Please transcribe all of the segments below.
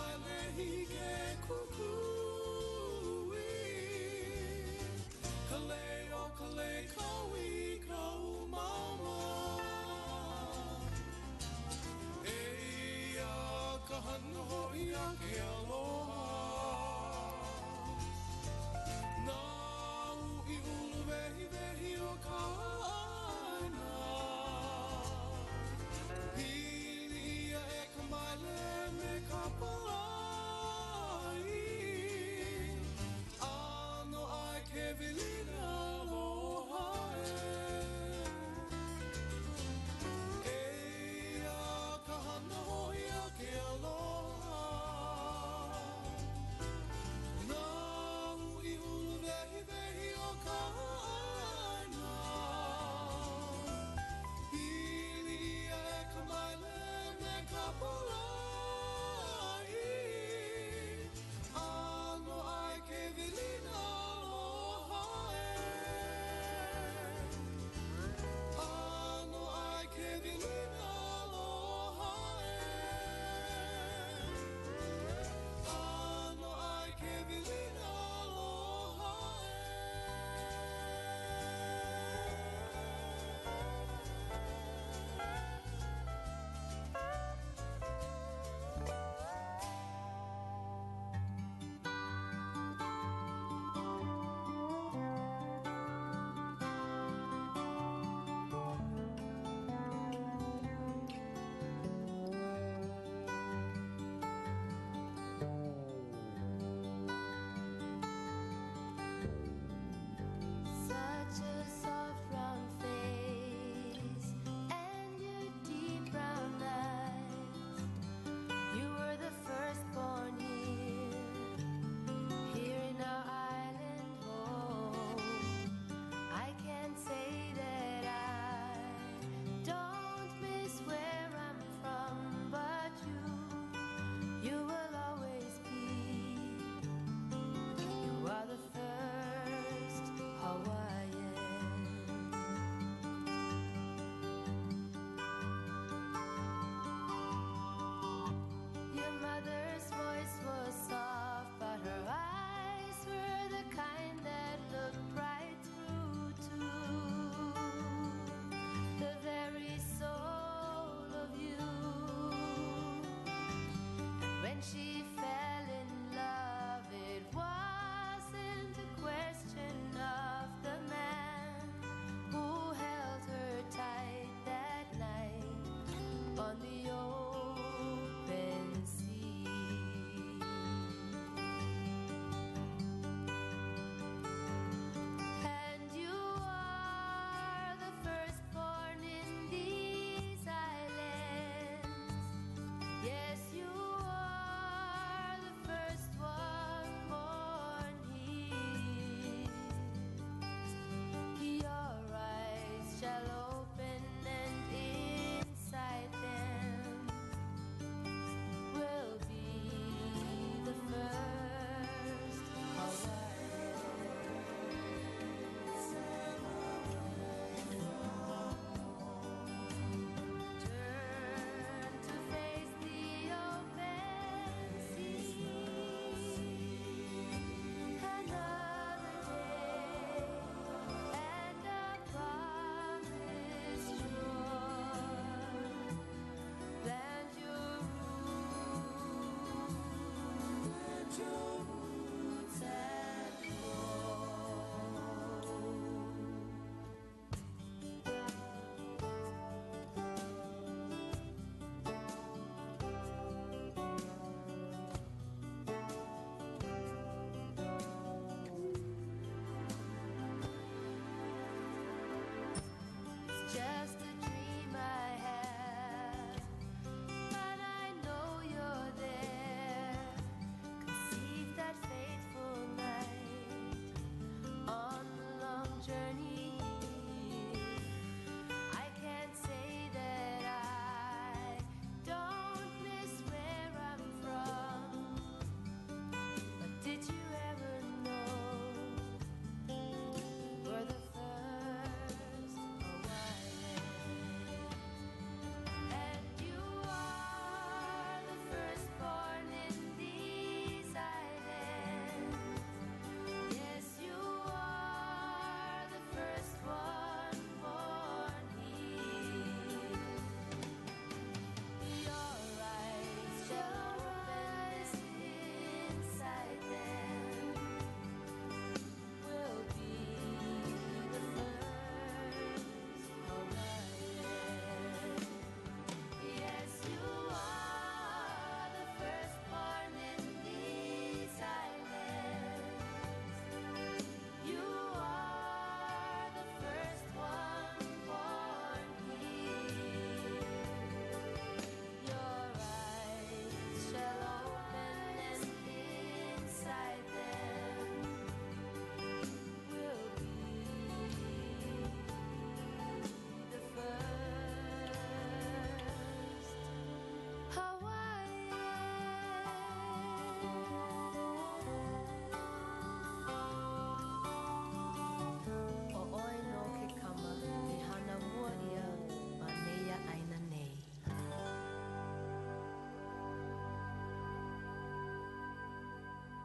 mai lehi ke kukui Kale o kale kaui kau mama Eia ka hana hoi a ke aloha Nā ui ulu vehi vehi o ka aina Pili ia e ka maile me ka palai Ano ai ke vilina aloha Eia ka hana hoi a ke aloha Nā ui ulu vehi vehi o ka aina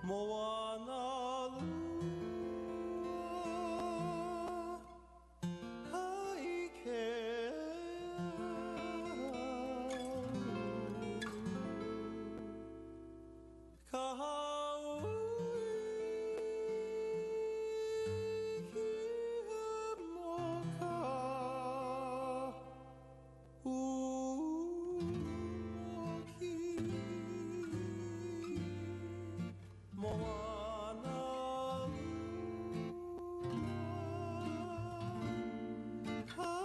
moana lua haike ka haui ki moka umoki moana haike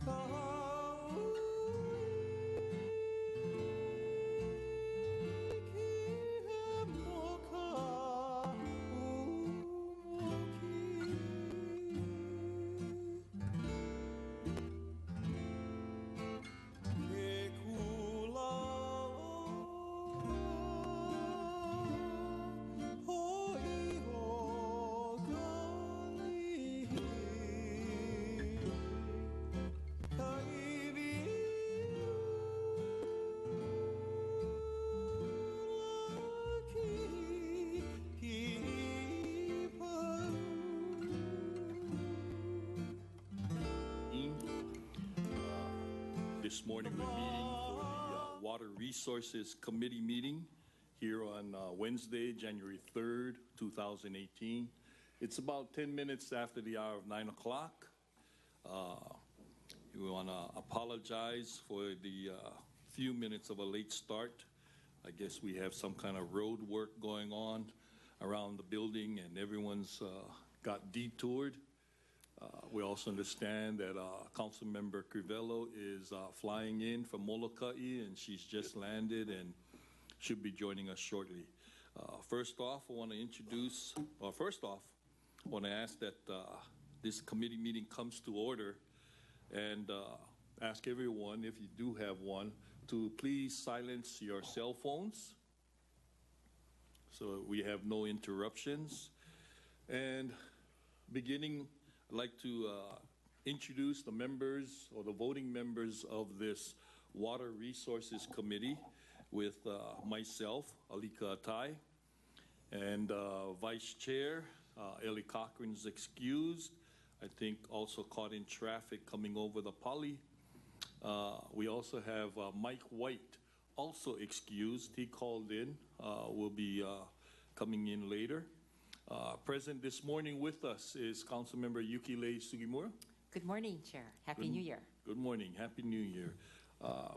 ka This morning we're meeting for the Water Resources Committee meeting here on Wednesday, January 3rd, 2018. It's about 10 minutes after the hour of 9 o'clock. We want to apologize for the few minutes of a late start. I guess we have some kind of road work going on around the building and everyone's got detoured. We also understand that Councilmember Crivello is flying in from Molokai, and she's just landed and should be joining us shortly. First off, I want to ask that this committee meeting comes to order and ask everyone, if you do have one, to please silence your cell phones so we have no interruptions. And beginning, I'd like to introduce the members or the voting members of this Water Resources Committee with myself, Alika Atay, and Vice Chair, Ellie Cochran's excused. I think also caught in traffic coming over the Poly. We also have Mike White, also excused. He called in, will be coming in later. Present this morning with us is Councilmember Yukilei Sugimura. Good morning, Chair. Happy New Year. Good morning. Happy New Year.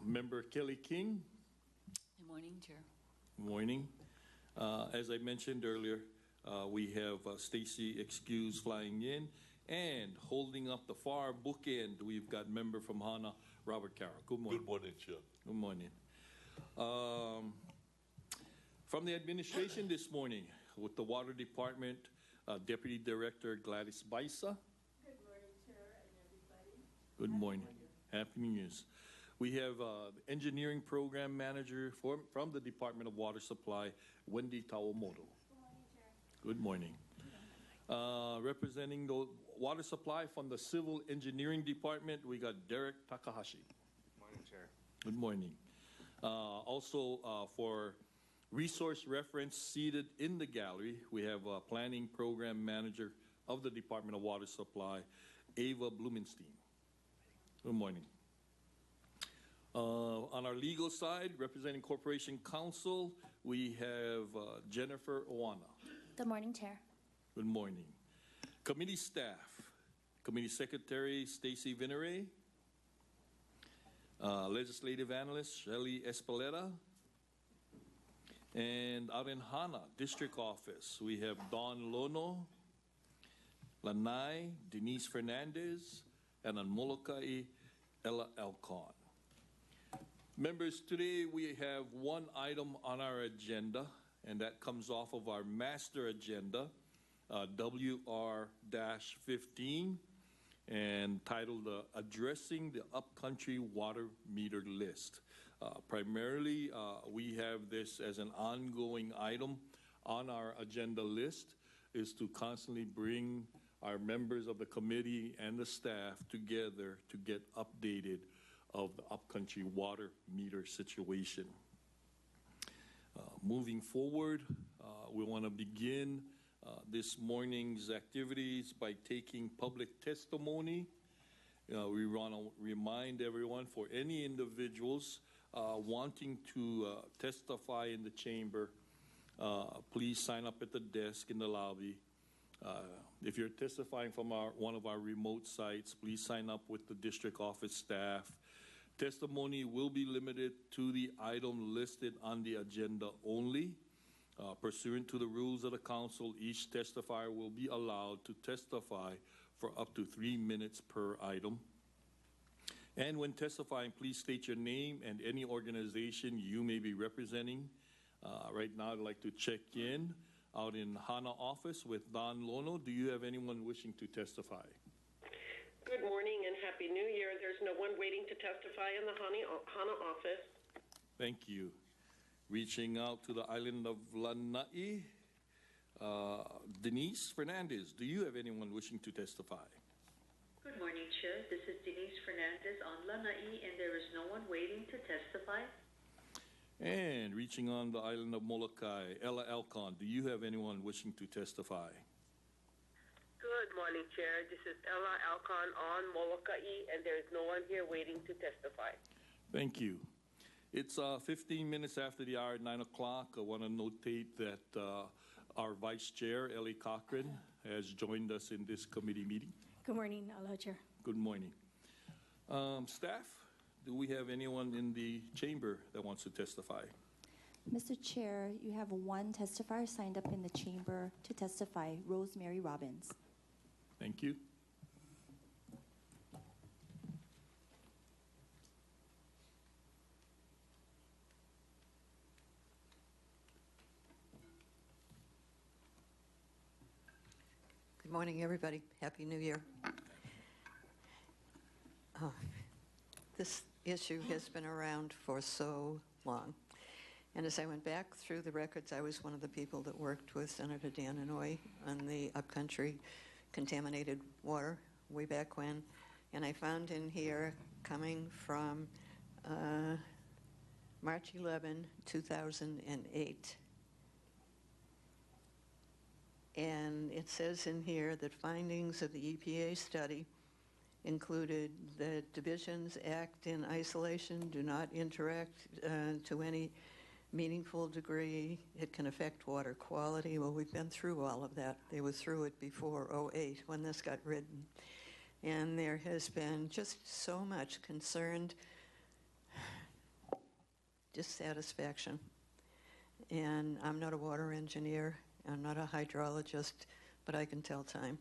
Member Kelly King. Good morning, Chair. Good morning. As I mentioned earlier, we have Stacy excused flying in, and holding up the far bookend, we've got member from Hana, Robert Carroll. Good morning. Good morning, Chair. Good morning. From the administration this morning, with the Water Department, Deputy Director Gladys Baisa. Good morning, Chair and everybody. Good morning. Happy New Year's. We have the Engineering Program Manager from the Department of Water Supply, Wendy Tawamoto. Good morning, Chair. Good morning. Representing the water supply from the Civil Engineering Department, we got Derek Takahashi. Good morning, Chair. Good morning. Also for Resource Reference seated in the gallery, we have Planning Program Manager of the Department of Water Supply, Ava Blumenstein. Good morning. On our legal side, representing Corporation Counsel, we have Jennifer Owana. Good morning, Chair. Good morning. Committee staff, Committee Secretary Stacy Vinere, Legislative Analyst Shelly Espeleta, and out in Hana District Office, we have Don Lono, Lanai, Denise Fernandez, and on Molokai, Ella Alcon. Members, today we have one item on our agenda, and that comes off of our master agenda, WR-15, and titled Addressing the Upcountry Water Meter List. Primarily, we have this as an ongoing item on our agenda list, is to constantly bring our members of the committee and the staff together to get updated of the Upcountry water meter situation. Moving forward, we want to begin this morning's activities by taking public testimony. We want to remind everyone, for any individuals wanting to testify in the chamber, please sign up at the desk in the lobby. If you're testifying from one of our remote sites, please sign up with the district office staff. Testimony will be limited to the item listed on the agenda only. Pursuant to the rules of the council, each testifier will be allowed to testify for up to 3 minutes per item. And when testifying, please state your name and any organization you may be representing. Right now, I'd like to check in out in Hana office with Don Lono. Do you have anyone wishing to testify? Good morning and Happy New Year. There's no one waiting to testify in the Hana office. Thank you. Reaching out to the island of Lanai, Denise Fernandez, do you have anyone wishing to testify? Good morning, Chair. This is Denise Fernandez on Lanai, and there is no one waiting to testify. And reaching on the island of Molokai, Ella Alcon, do you have anyone wishing to testify? Good morning, Chair. This is Ella Alcon on Molokai, and there is no one here waiting to testify. Thank you. It's 15 minutes after the hour at 9 o'clock. I want to notate that our Vice Chair, Ellie Cochran, has joined us in this committee meeting. Good morning, Aloha Chair. Good morning. Staff, do we have anyone in the chamber that wants to testify? Mr. Chair, you have one testifier signed up in the chamber to testify, Rosemary Robbins. Thank you. Good morning, everybody. Happy New Year. This issue has been around for so long. And as I went back through the records, I was one of the people that worked with Senator Dan Inouye on the Upcountry contaminated water way back when. And I found in here, coming from March 11, 2008, and it says in here that findings of the EPA study included that divisions act in isolation, do not interact to any meaningful degree. It can affect water quality. Well, we've been through all of that. They were through it before '08 when this got written. And there has been just so much concerned dissatisfaction. And I'm not a water engineer. I'm not a hydrologist, but I can tell time.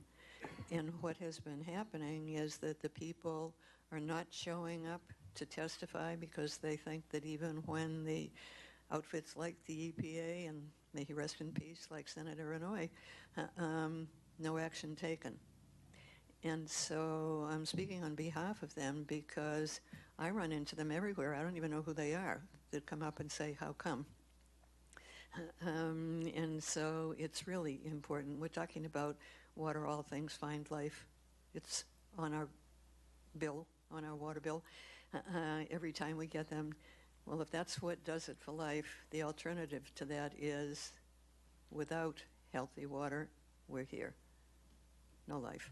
And what has been happening is that the people are not showing up to testify because they think that even when the outfits like the EPA, and may he rest in peace, like Senator Inouye, no action taken. And so I'm speaking on behalf of them because I run into them everywhere. I don't even know who they are that come up and say, how come? And so it's really important. We're talking about water, all things, find life. It's on our bill, on our water bill, every time we get them. Well, if that's what does it for life, the alternative to that is without healthy water, we're here. No life.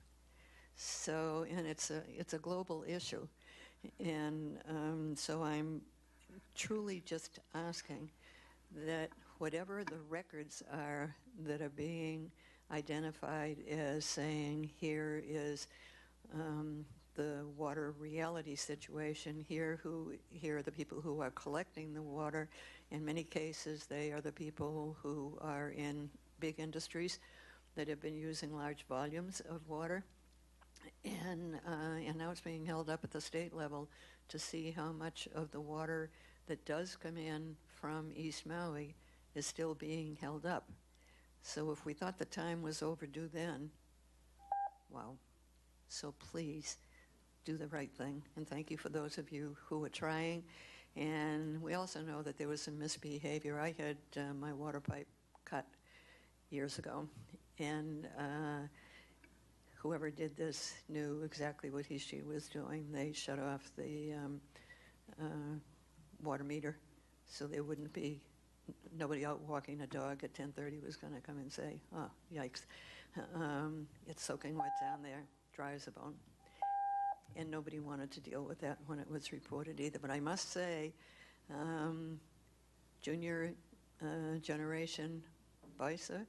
So, and it's a global issue. And so I'm truly just asking that whatever the records are that are being identified as saying here is the water reality situation, here are the people who are collecting the water. In many cases, they are the people who are in big industries that have been using large volumes of water. And now it's being held up at the state level to see how much of the water that does come in from East Maui is still being held up. So if we thought the time was overdue then, wow. So please do the right thing. And thank you for those of you who are trying. And we also know that there was some misbehavior. I had my water pipe cut years ago. And whoever did this knew exactly what she was doing. They shut off the water meter, so there wouldn't be nobody out walking a dog at 10:30 was going to come and say, oh, yikes. It's soaking wet down there, dry as a bone. And nobody wanted to deal with that when it was reported either. But I must say, junior generation Bisa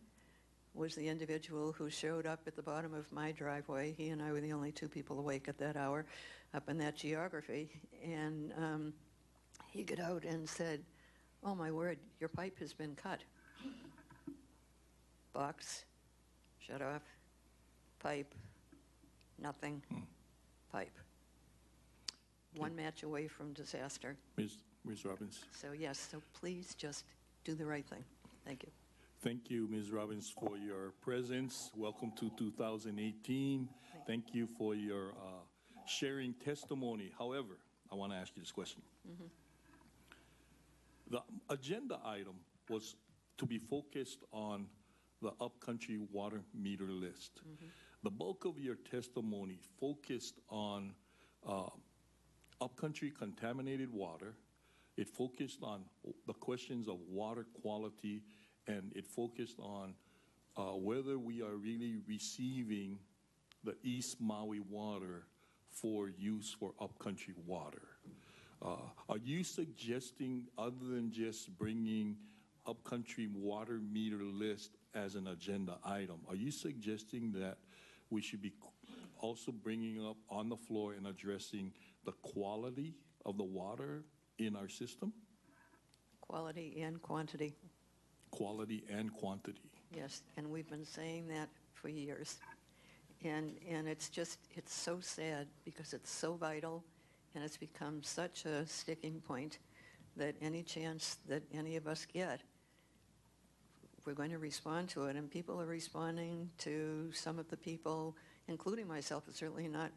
was the individual who showed up at the bottom of my driveway. He and I were the only two people awake at that hour up in that geography. And he got out and said, oh my word, your pipe has been cut. Box, shut off, pipe, nothing, pipe. One match away from disaster. Ms. Robbins. So yes, so please just do the right thing. Thank you. Thank you, Ms. Robbins, for your presence. Welcome to 2018. Thank you for your sharing testimony. However, I want to ask you this question. The agenda item was to be focused on the Upcountry water meter list. The bulk of your testimony focused on Upcountry contaminated water. It focused on the questions of water quality, and it focused on whether we are really receiving the East Maui water for use for Upcountry water. Are you suggesting, other than just bringing Upcountry water meter list as an agenda item, are you suggesting that we should be also bringing up on the floor and addressing the quality of the water in our system? Quality and quantity. Quality and quantity. Yes, and we've been saying that for years. And it's just, it's so sad because it's so vital and it's become such a sticking point that any chance that any of us get, we're going to respond to it. And people are responding to some of the people, including myself, but certainly not,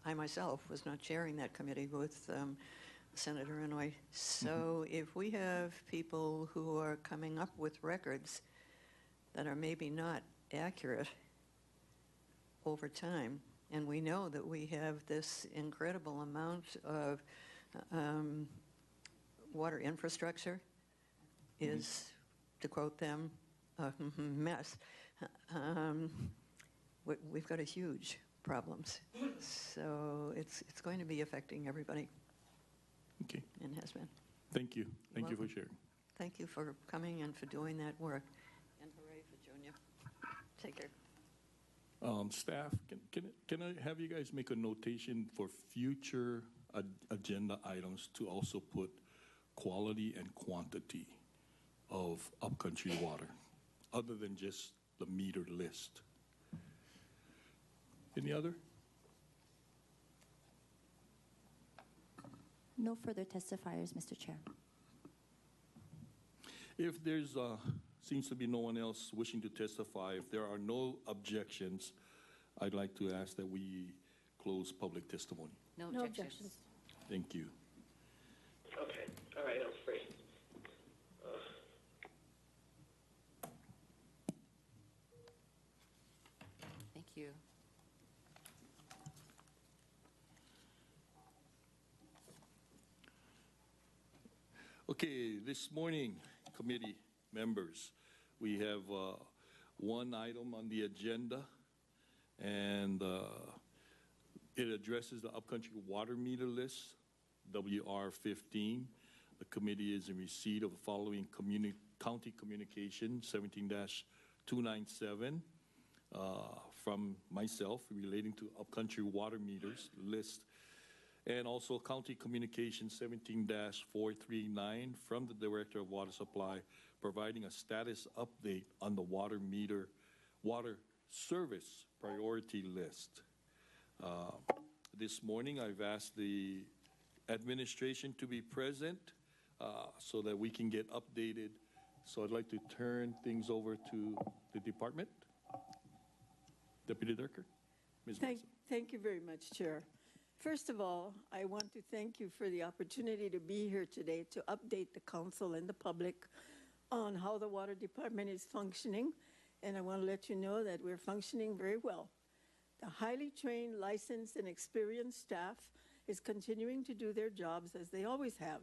I myself was not chairing that committee with Senator Inouye. So if we have people who are coming up with records that are maybe not accurate over time, and we know that we have this incredible amount of water infrastructure is, to quote them, a mess. We've got a huge problems. So it's going to be affecting everybody. Okay. And has been. Thank you. Thank you for Welcome. sharing. Thank you for coming and for doing that work. And hooray for Junior. Take care. Staff, can I have you guys make a notation for future agenda items to also put quality and quantity of Upcountry water, other than just the meter list? Any other? No further testifiers, Mr. Chair. If there's seems to be no one else wishing to testify, if there are no objections, I'd like to ask that we close public testimony. No No objections. objections. Thank you. Okay, all right, I'm free. Thank you. Okay, this morning, committee members, we have one item on the agenda, and it addresses the Upcountry water meter list, WR15. The committee is in receipt of the following county communication, 17-297, from myself relating to Upcountry water meters list, and also County Communication 17-439 from the Director of Water Supply, providing a status update on the water service priority list. This morning, I've asked the administration to be present so that we can get updated. So I'd like to turn things over to the department. Deputy Director, Ms. Mesa. Thank you very much, Chair. First of all, I want to thank you for the opportunity to be here today to update the council and the public on how the water department is functioning. And I want to let you know that we're functioning very well. The highly trained, licensed, and experienced staff is continuing to do their jobs as they always have.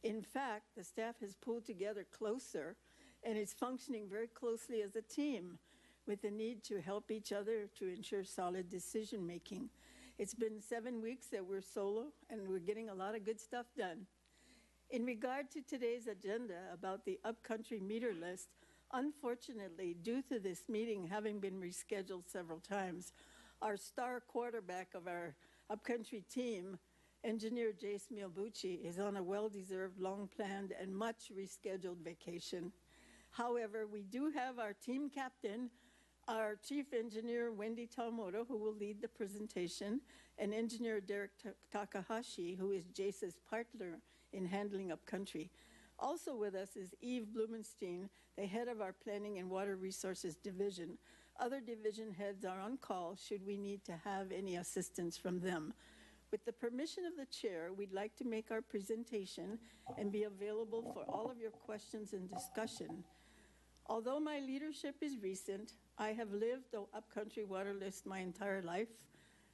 In fact, the staff has pulled together closer and is functioning very closely as a team with the need to help each other to ensure solid decision making. It's been 7 weeks that we're solo and we're getting a lot of good stuff done. In regard to today's agenda about the Upcountry meter list, unfortunately, due to this meeting having been rescheduled several times, our star quarterback of our Upcountry team, Engineer Jace Miyabuchi, is on a well-deserved, long-planned, and much rescheduled vacation. However, we do have our team captain, our chief engineer, Wendy Tamoto, who will lead the presentation, and engineer Derek Takahashi, who is Jace's partner in handling Upcountry. Also with us is Eve Blumenstein, the head of our Planning and Water Resources Division. Other division heads are on call should we need to have any assistance from them. With the permission of the chair, we'd like to make our presentation and be available for all of your questions and discussion. Although my leadership is recent, I have lived the Upcountry water list my entire life,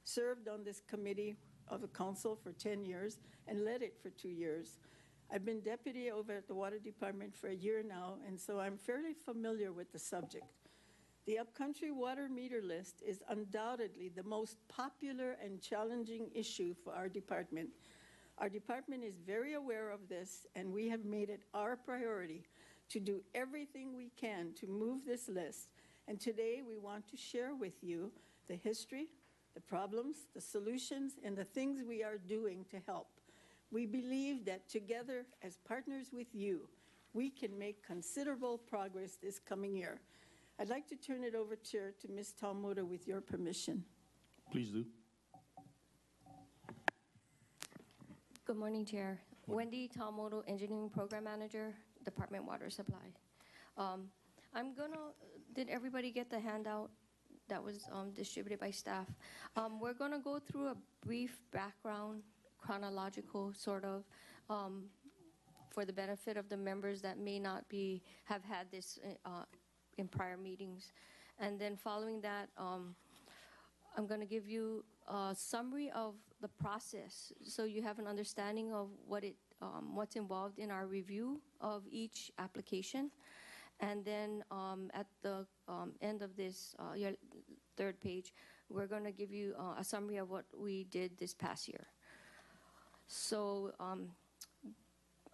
served on this committee of the council for 10 years, and led it for 2 years. I've been deputy over at the water department for a year now, and so I'm fairly familiar with the subject. The Upcountry water meter list is undoubtedly the most popular and challenging issue for our department. Our department is very aware of this, and we have made it our priority to do everything we can to move this list. And today we want to share with you the history, the problems, the solutions, and the things we are doing to help. We believe that together, as partners with you, we can make considerable progress this coming year. I'd like to turn it over, Chair, to Ms. Tamoto with your permission. Please do. Good morning, Chair. Wendy Tamoto, Engineering Program Manager, Department Water Supply. Did everybody get the handout that was distributed by staff? We're gonna go through a brief background, chronological sort of, for the benefit of the members that may not have had this in prior meetings. And then following that, I'm gonna give you a summary of the process so you have an understanding of what's involved in our review of each application. And then at the end of this, your third page, we're going to give you a summary of what we did this past year. So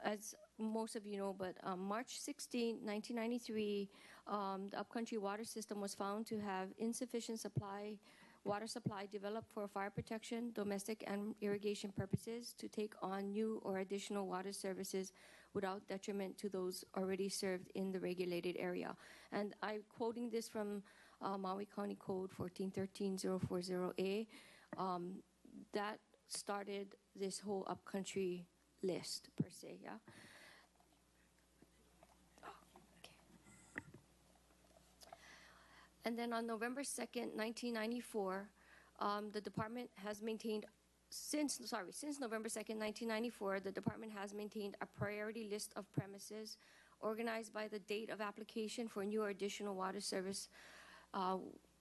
as most of you know, but March 16, 1993, the Upcountry water system was found to have insufficient water supply developed for fire protection, domestic and irrigation purposes to take on new or additional water services without detriment to those already served in the regulated area. And I'm quoting this from Maui County Code 1413-040A. That started this whole Upcountry list per se, yeah? And then on November 2nd, 1994, the department has maintained, since November 2nd, 1994, the department has maintained a priority list of premises organized by the date of application for new or additional water service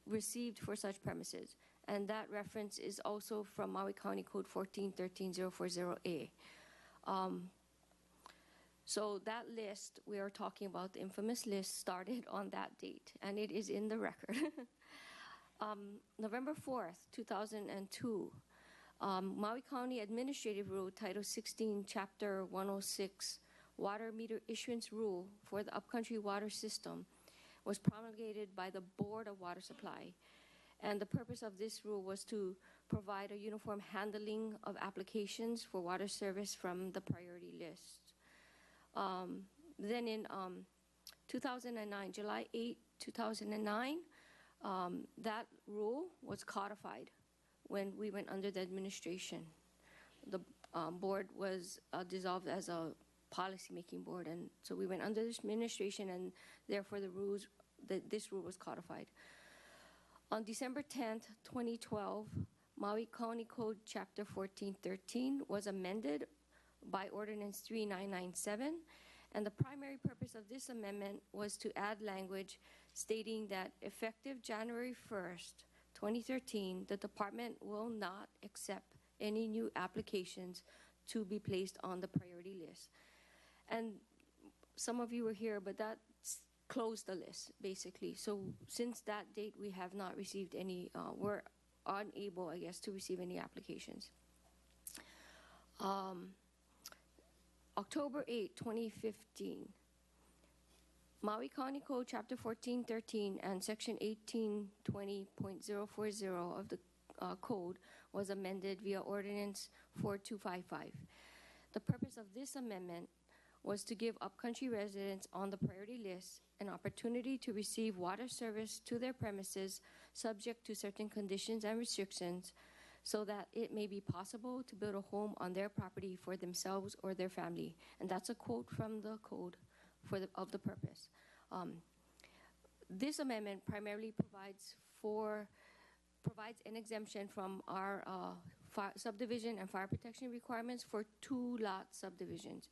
received for such premises. And that reference is also from Maui County Code 1413-040A. So that list we are talking about, the infamous list, started on that date, and it is in the record. November 4th, 2002, Maui County Administrative Rule, Title 16, Chapter 106, Water Meter Issuance Rule for the Upcountry water system was promulgated by the Board of Water Supply. And the purpose of this rule was to provide a uniform handling of applications for water service from the priority list. Then in 2009, July 8, 2009, that rule was codified when we went under the administration. The board was dissolved as a policy-making board, and so we went under this administration, and therefore this rule was codified. On December 10th, 2012, Maui County Code Chapter 1413 was amended by Ordinance 3997, and the primary purpose of this amendment was to add language stating that effective January 1st, 2013, the department will not accept any new applications to be placed on the priority list. And some of you were here, but that closed the list, basically. So since that date, we have not received any, we're unable, I guess, to receive any applications. October 8, 2015, Maui County Code Chapter 1413 and Section 1820.040 of the code was amended via Ordinance 4255. The purpose of this amendment was to give Upcountry residents on the priority list an opportunity to receive water service to their premises subject to certain conditions and restrictions, so that it may be possible to build a home on their property for themselves or their family. And that's a quote from the code of the purpose. This amendment primarily provides an exemption from our subdivision and fire protection requirements for 2-lot subdivisions.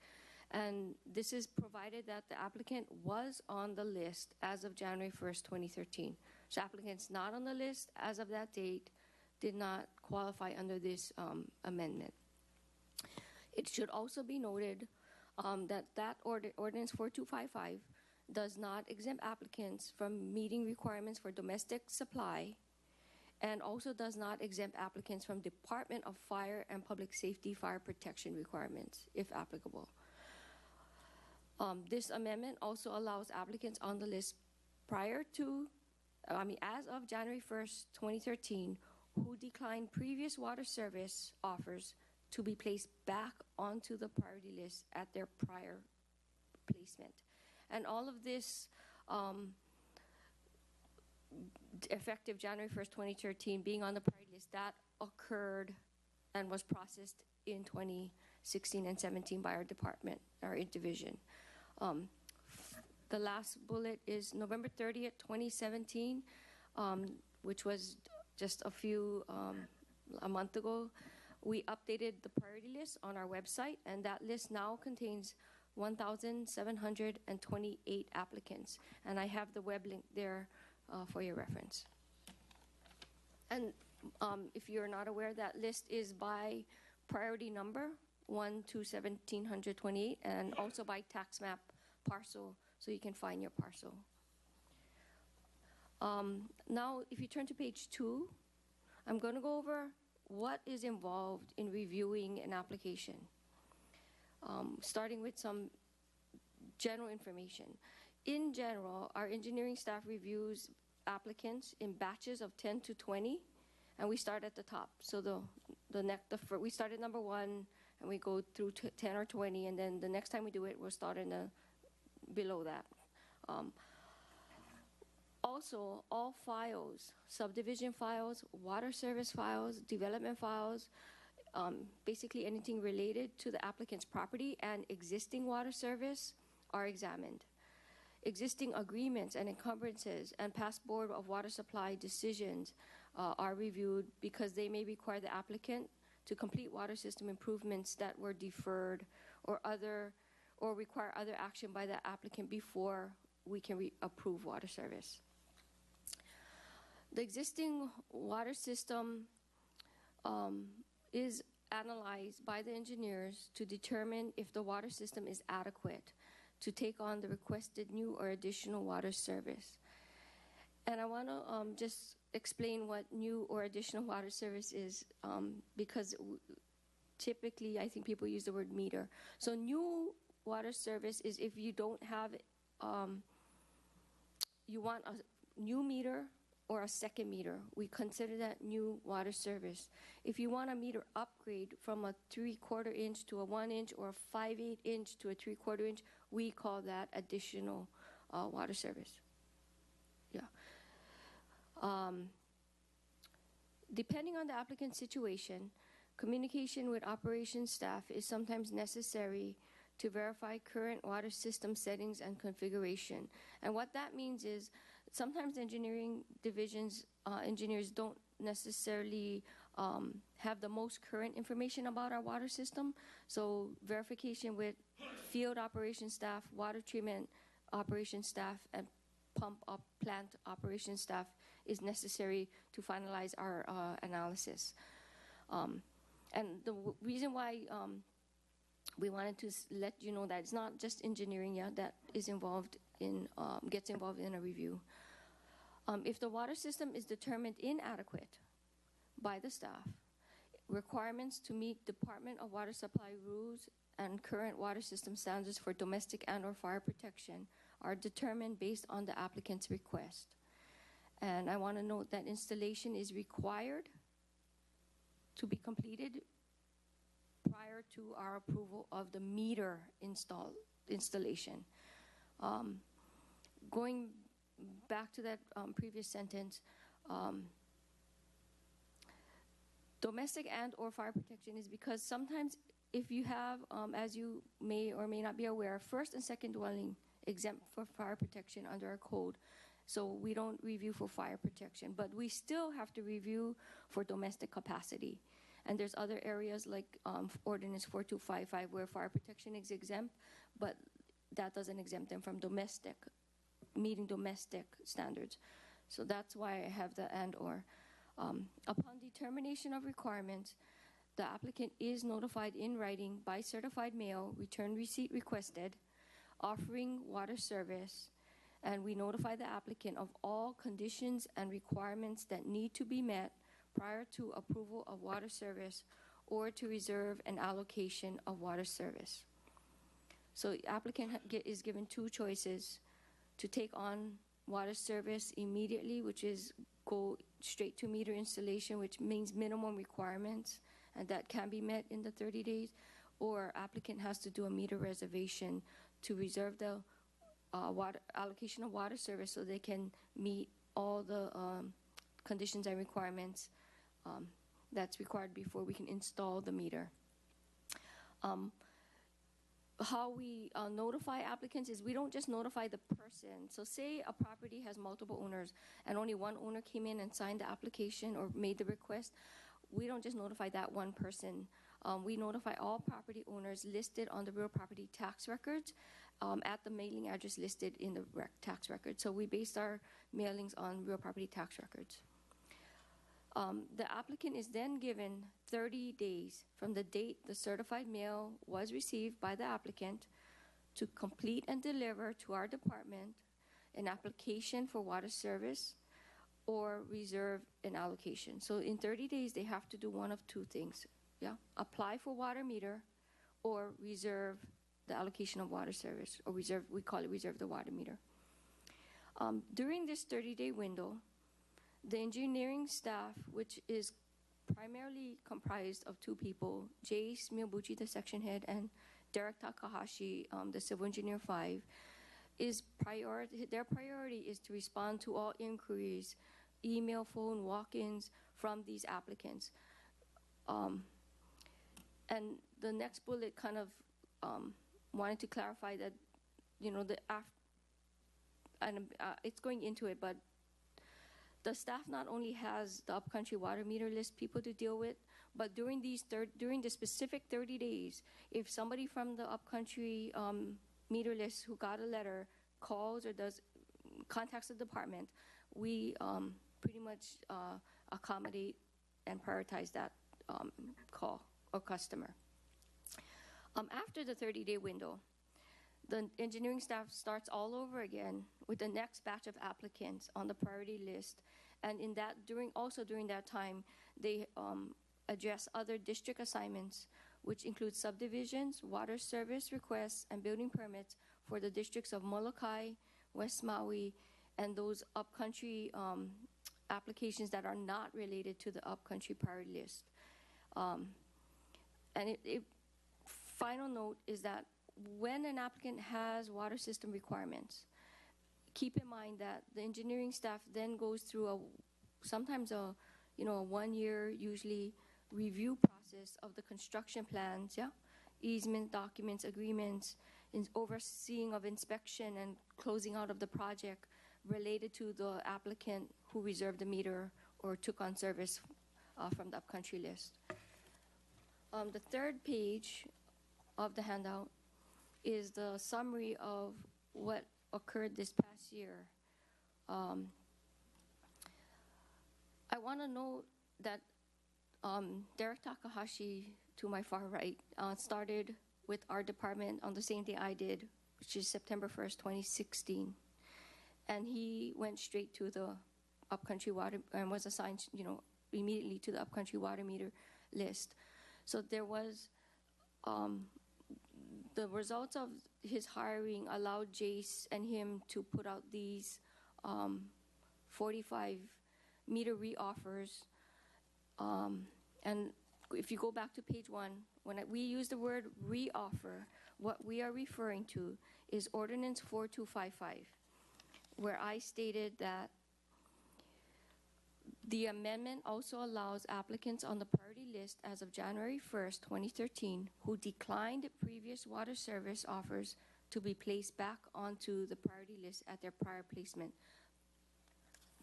And this is provided that the applicant was on the list as of January 1st, 2013. So applicants not on the list as of that date did not qualify under this amendment. It should also be noted that Ordinance 4255 does not exempt applicants from meeting requirements for domestic supply, and also does not exempt applicants from Department of Fire and Public Safety fire protection requirements, if applicable. This amendment also allows applicants on the list as of January 1st, 2013, who declined previous water service offers to be placed back onto the priority list at their prior placement. And all of this, effective January 1st, 2013, being on the priority list, that occurred and was processed in 2016 and 17 by our department, our division. The last bullet is November 30th, 2017, which was just a month ago. We updated the priority list on our website, and that list now contains 1,728 applicants. And I have the web link there for your reference. And if you're not aware, that list is by priority number 1 to 1,728, and also by tax map parcel, so you can find your parcel. Now, if you turn to page 2, I'm going to go over what is involved in reviewing an application, starting with some general information. In general, our engineering staff reviews applicants in batches of 10 to 20, and we start at the top. So we start at number 1, and we go through 10 or 20, and then the next time we do it, we'll start below that. Also, all files, subdivision files, water service files, development files, basically anything related to the applicant's property and existing water service are examined. Existing agreements and encumbrances and past Board of Water Supply decisions are reviewed, because they may require the applicant to complete water system improvements that were deferred or require other action by the applicant before we can approve water service. The existing water system is analyzed by the engineers to determine if the water system is adequate to take on the requested new or additional water service. And I want to just explain what new or additional water service is, because typically I think people use the word meter. So new water service is if you don't have, you want a new meter or a second meter. We consider that new water service. If you want a meter upgrade from a 3/4 inch to a 1 inch or a 5/8 inch to a 3/4 inch, we call that additional water service. Yeah. Depending on the applicant's situation, communication with operations staff is sometimes necessary to verify current water system settings and configuration. And what that means is sometimes engineering divisions, engineers don't necessarily have the most current information about our water system. So verification with field operations staff, water treatment operations staff, and plant operations staff is necessary to finalize our analysis. And the reason why we wanted to let you know that it's not just engineering that is involved in, gets involved in a review. If the water system is determined inadequate by the staff, requirements to meet Department of Water Supply rules and current water system standards for domestic and or fire protection are determined based on the applicant's request. And I want to note that installation is required to be completed prior to our approval of the meter installation. Going back to that previous sentence, domestic and or fire protection is because sometimes if you have, as you may or may not be aware, first and second dwelling exempt for fire protection under our code. So we don't review for fire protection, but we still have to review for domestic capacity. And there's other areas like Ordinance 4255 where fire protection is exempt, but that doesn't exempt them from domestic, meeting domestic standards. So that's why I have the and or. Upon determination of requirements, the applicant is notified in writing by certified mail, return receipt requested, offering water service, and we notify the applicant of all conditions and requirements that need to be met prior to approval of water service or to reserve an allocation of water service. So the applicant is given two choices: to take on water service immediately, which is go straight to meter installation, which means minimum requirements, and that can be met in the 30 days, or applicant has to do a meter reservation to reserve the water allocation of water service so they can meet all the conditions and requirements that's required before we can install the meter. How we notify applicants is we don't just notify the person. So say a property has multiple owners and only one owner came in and signed the application or made the request. We don't just notify that one person. We notify all property owners listed on the real property tax records at the mailing address listed in the tax record. So we base our mailings on real property tax records. The applicant is then given 30 days from the date the certified mail was received by the applicant to complete and deliver to our department an application for water service or reserve an allocation. So in 30 days, they have to do one of two things. Yeah, apply for water meter or reserve the allocation of water service, or reserve, we call it reserve the water meter. During this 30-day window, the engineering staff, which is primarily comprised of two people, Jace Miyobuchi, the section head, and Derek Takahashi, the civil engineer 5, their priority is to respond to all inquiries, email, phone, walk-ins from these applicants. And the next bullet kind of wanted to clarify that, you know, it's going into it, but the staff not only has the Upcountry water meter list people to deal with, but during the specific 30 days, if somebody from the Upcountry meter list who got a letter calls or contacts the department, we pretty much accommodate and prioritize that call or customer. After the 30-day window, the engineering staff starts all over again with the next batch of applicants on the priority list. And during that time, they address other district assignments, which include subdivisions, water service requests, and building permits for the districts of Molokai, West Maui, and those Upcountry applications that are not related to the Upcountry priority list. And final note is that when an applicant has water system requirements, keep in mind that the engineering staff then goes through sometimes a 1 year usually review process of the construction plans, easement documents, agreements, overseeing of inspection and closing out of the project related to the applicant who reserved the meter or took on service from the Upcountry list. The third page of the handout is the summary of what occurred this past year. I want to note that Derek Takahashi, to my far right, started with our department on the same day I did, which is September 1st, 2016. And he went straight to the Upcountry water and was assigned, immediately to the Upcountry water meter list. So there was, the results of his hiring allowed Jace and him to put out these 45 meter reoffers. And if you go back to page 1, when we use the word reoffer, what we are referring to is Ordinance 4255, where I stated that the amendment also allows applicants on the priority list as of January 1st, 2013, who declined previous water service offers to be placed back onto the priority list at their prior placement.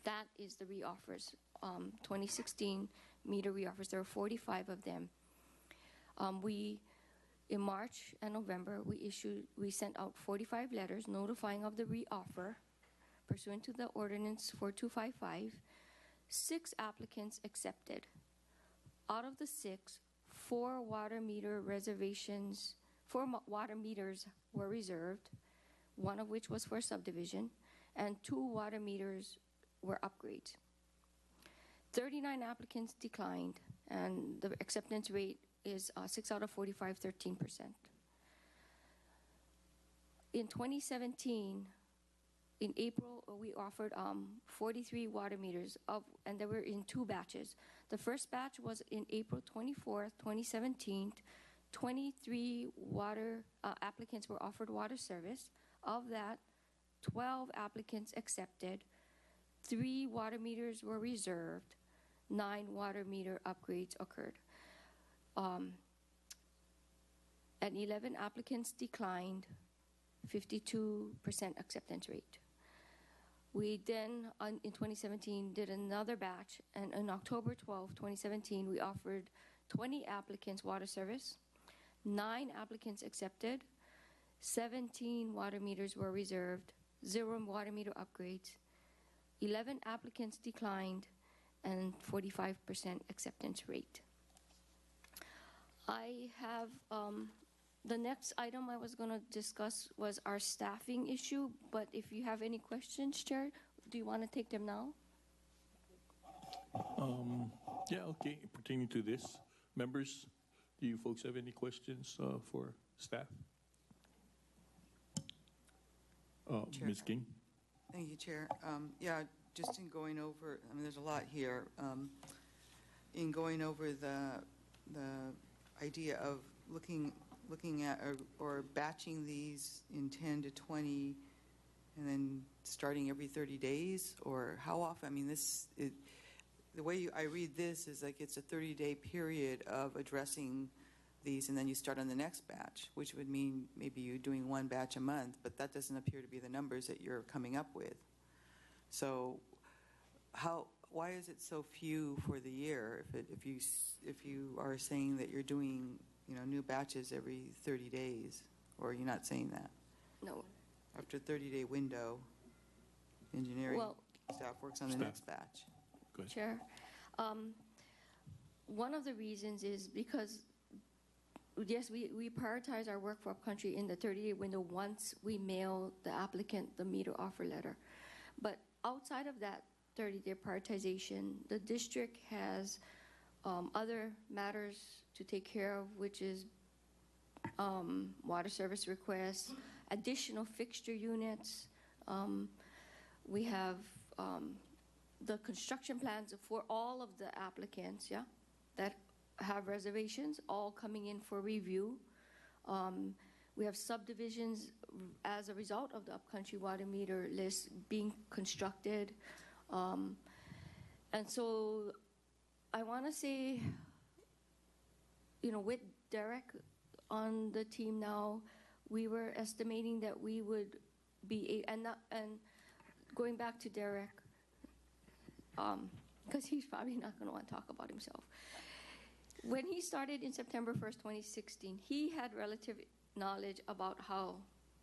That is the reoffers, 2016 meter reoffers. There are 45 of them. In March and November, we sent out 45 letters notifying of the reoffer pursuant to the Ordinance 4255. 6 applicants accepted. Out of the 6, 4 water meters were reserved, one of which was for subdivision, and 2 water meters were upgrades. 39 applicants declined, and the acceptance rate is 6 out of 45, 13%. In 2017, in April, we offered 43 water meters, and they were in 2 batches. The first batch was in April 24th, 2017. 23 applicants were offered water service. Of that, 12 applicants accepted. 3 water meters were reserved. 9 water meter upgrades occurred. And 11 applicants declined, 52% acceptance rate. We then, in 2017, did another batch, and on October 12, 2017, we offered 20 applicants water service. 9 applicants accepted. 17 water meters were reserved. 0 water meter upgrades. 11 applicants declined, and 45% acceptance rate. I have, the next item I was going to discuss was our staffing issue, but if you have any questions, Chair, do you want to take them now? Yeah, okay, pertaining to this. Members, do you folks have any questions for staff? Ms. King? Thank you, Chair. Yeah, just in going over, there's a lot here. In going over the idea of looking at or batching these in 10 to 20 and then starting every 30 days, or how often? The way I read this is like it's a 30-day period of addressing these, and then you start on the next batch, which would mean maybe you're doing 1 batch a month, but that doesn't appear to be the numbers that you're coming up with. So why is it so few for the year if you are saying that you're doing new batches every 30 days, or you're not saying that? No. After a 30-day window, engineering staff works on the next batch. Good. Chair, one of the reasons is because, yes, we prioritize our work for Upcountry in the 30-day window once we mail the applicant the meter offer letter. But outside of that 30-day prioritization, the district has other matters to take care of, which is water service requests, additional fixture units. We have the construction plans for all of the applicants, that have reservations, all coming in for review. We have subdivisions as a result of the Upcountry water meter list being constructed. And so I want to say, with Derek on the team now, we were estimating that we would be, and going back to Derek, because he's probably not going to want to talk about himself. When he started in September 1st, 2016, he had relative knowledge about how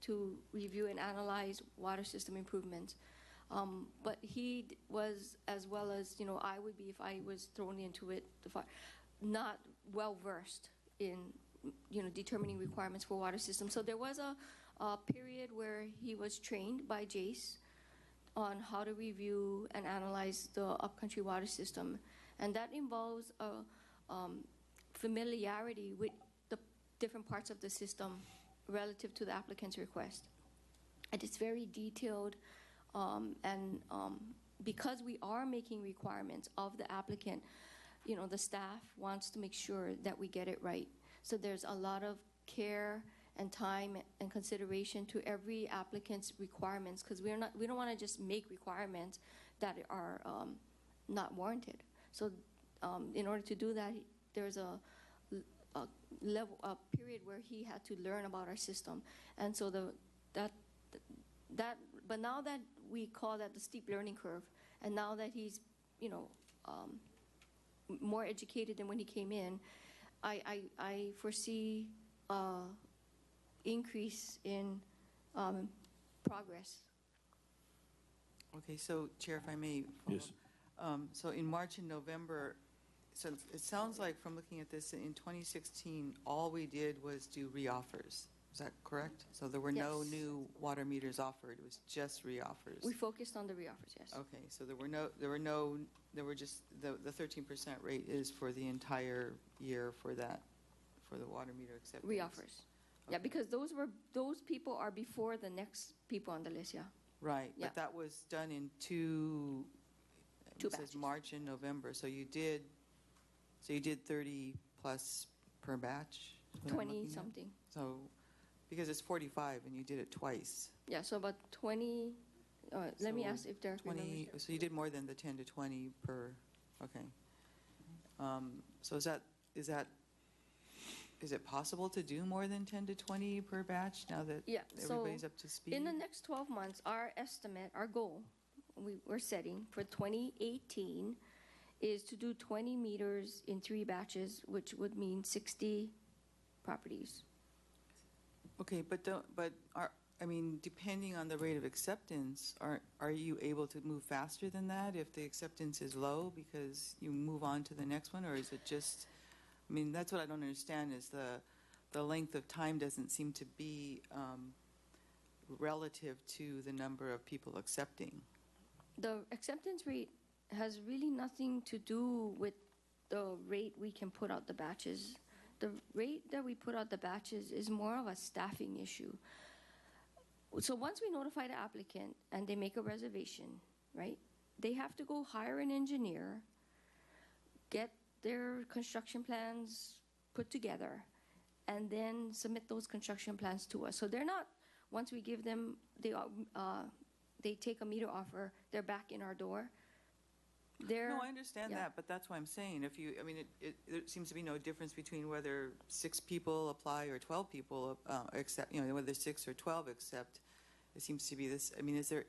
to review and analyze water system improvements. But he was, as well as I would be if I was thrown into it. not well versed in, determining requirements for water systems. So there was a period where he was trained by Jace on how to review and analyze the upcountry water system, and that involves familiarity with the different parts of the system relative to the applicant's request. And it's very detailed, and because we are making requirements of the applicant, the staff wants to make sure that we get it right. So there's a lot of care and time and consideration to every applicant's requirements, because we don't want to just make requirements that are not warranted. So in order to do that, there's a period where he had to learn about our system, and so but now that we call that the steep learning curve, and now that he's more educated than when he came in, I foresee increase in progress. Okay, so Chair, if I may follow Yes. up. So in March and November, so it sounds like from looking at this, in 2016, all we did was do reoffers. Is that correct? So there were no Yes. new water meters offered. It was just reoffers. We focused on the reoffers, yes. Okay, so there were just the 13% rate is for the entire year for the water meter acceptance. Reoffers. Yeah, Okay. because those people are before the next people on the list, yeah. Right, Yeah. but that was done in two it says batches. March and November. So you did 30 plus per batch? is what I'm 20 looking at? something. So, because it's 45 and you did it twice. Yeah, so about 20, let me So ask if Derek 20, remembers. so you did more than the 10 to 20 per, okay. So is it possible to do more than 10 to 20 per batch now that Yeah, so everybody's up to speed? in the next 12 months, our estimate, our goal we're setting for 2018 is to do 20 meters in 3 batches, which would mean 60 properties. Okay, but depending on the rate of acceptance, are you able to move faster than that if the acceptance is low because you move on to the next one, or is it just? That's what I don't understand is the length of time doesn't seem to be relative to the number of people accepting. The acceptance rate has really nothing to do with the rate we can put out the batches. The rate that we put out the batches is more of a staffing issue. So once we notify the applicant and they make a reservation, right, they have to go hire an engineer, get their construction plans put together, and then submit those construction plans to us. So they're not, once we give them, they take a meter offer, they're back in our door. No, I understand yeah. that, but that's why I'm saying, there seems to be no difference between whether 6 people apply or 12 people accept, whether 6 or 12 accept. It seems to be this,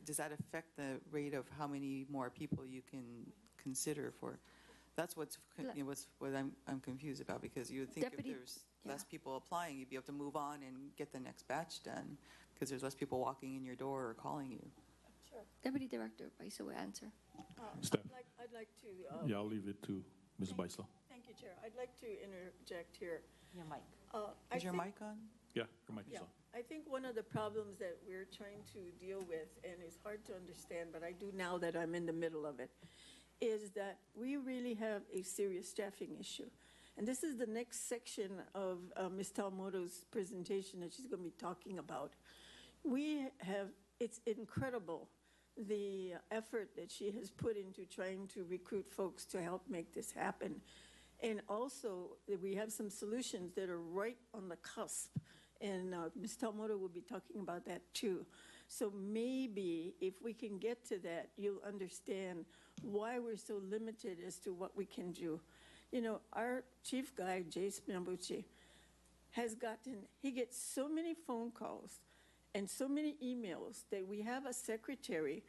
does that affect the rate of how many more people you can consider for? That's what I'm confused about, because you would think Deputy- if there's less people applying, you'd be able to move on and get the next batch done, because there's less people walking in your door or calling you. Sure. Deputy Director Baisa will answer. Steph. I'd like to. Yeah, I'll leave it to Ms. Baisla. Thank you, Chair. I'd like to interject here. Your mic. Is your mic on? Yeah, your mic is Yeah, on. I think one of the problems that we're trying to deal with, and it's hard to understand, but I do now that I'm in the middle of it, is that we really have a serious staffing issue. And this is the next section of Ms. Talmoto's presentation that she's going to be talking about. It's incredible the effort that she has put into trying to recruit folks to help make this happen. And also, we have some solutions that are right on the cusp. And Ms. Talmoto will be talking about that too. So maybe if we can get to that, you'll understand why we're so limited as to what we can do. Our chief guy, Jace Mambuchi, he gets so many phone calls and so many emails that we have a secretary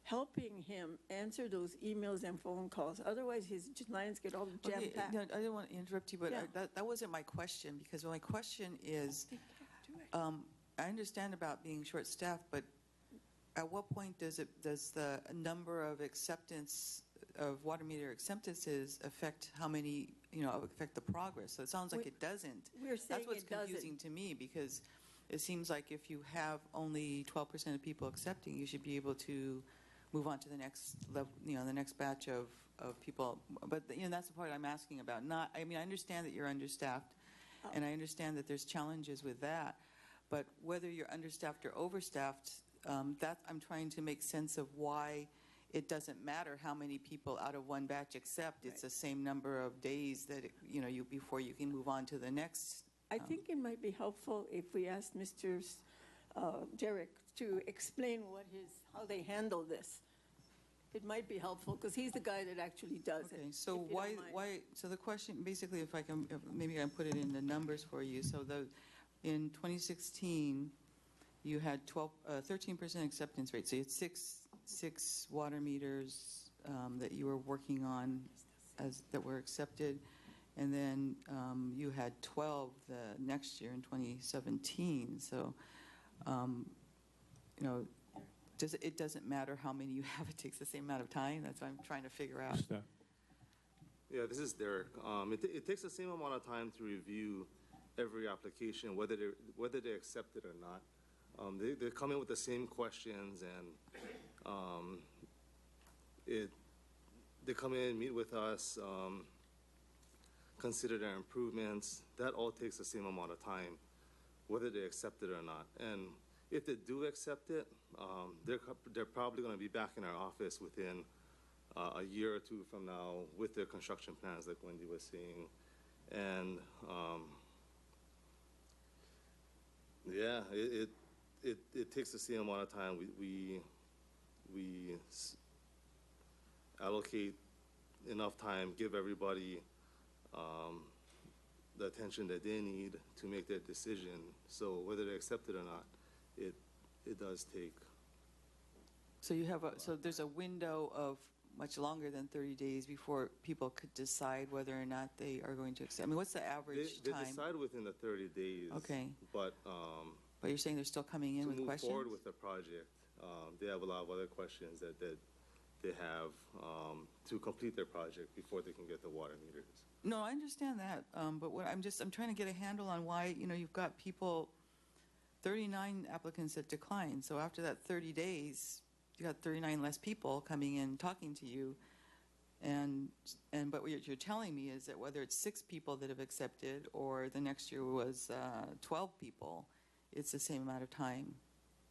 helping him answer those emails and phone calls. Otherwise, his lines get all jam-packed. No, I didn't want to interrupt you, but Yeah. that wasn't my question, because my question is, I understand about being short-staffed, but at what point does the number of acceptance of water meter acceptances affect how many affect the progress. So it sounds like it doesn't. We're saying That's what's it doesn't. confusing to me, because it seems like if you have only 12% of people accepting, you should be able to move on to the next level, the next batch of people. But, that's the part I'm asking about. I understand that you're understaffed, and I understand that there's challenges with that. But whether you're understaffed or overstaffed, that I'm trying to make sense of why it doesn't matter how many people out of one batch accept. It's the same number of days that, before you can move on to the next. I think it might be helpful if we asked Mr. Derek to explain how they handle this. It might be helpful, because he's the guy that actually does it. Okay, so why, so the question, basically, if maybe I can put it into numbers for you. So in 2016, you had 13% acceptance rate. So you had six water meters that you were working on that were accepted. And then you had 12 the next year in 2017. So, it doesn't matter how many you have. It takes the same amount of time. That's what I'm trying to figure out. Yeah, this is Derek. It takes the same amount of time to review every application, whether they accept it or not. They come in with the same questions, and they come in, meet with us, consider their improvements. That all takes the same amount of time, whether they accept it or not. And if they do accept it, they're probably going to be back in our office within a year or two from now with their construction plans, like Wendy was saying. And yeah, it takes the same amount of time. We allocate enough time, give everybody the attention that they need to make their decision. So whether they accept it or not, it does take. So so there's a window of much longer than 30 days before people could decide whether or not they are going to accept. What's the average time? They decide within the 30 days. Okay. But you're saying they're still coming in with questions? To move forward with the project, they have a lot of other questions that they have to complete their project before they can get the water meters. No, I understand that. But I'm trying to get a handle on why, you've got people, 39 applicants that decline. So after that 30 days, you got 39 less people coming in talking to you. But what you're telling me is that whether it's 6 people that have accepted or the next year was 12 people, it's the same amount of time.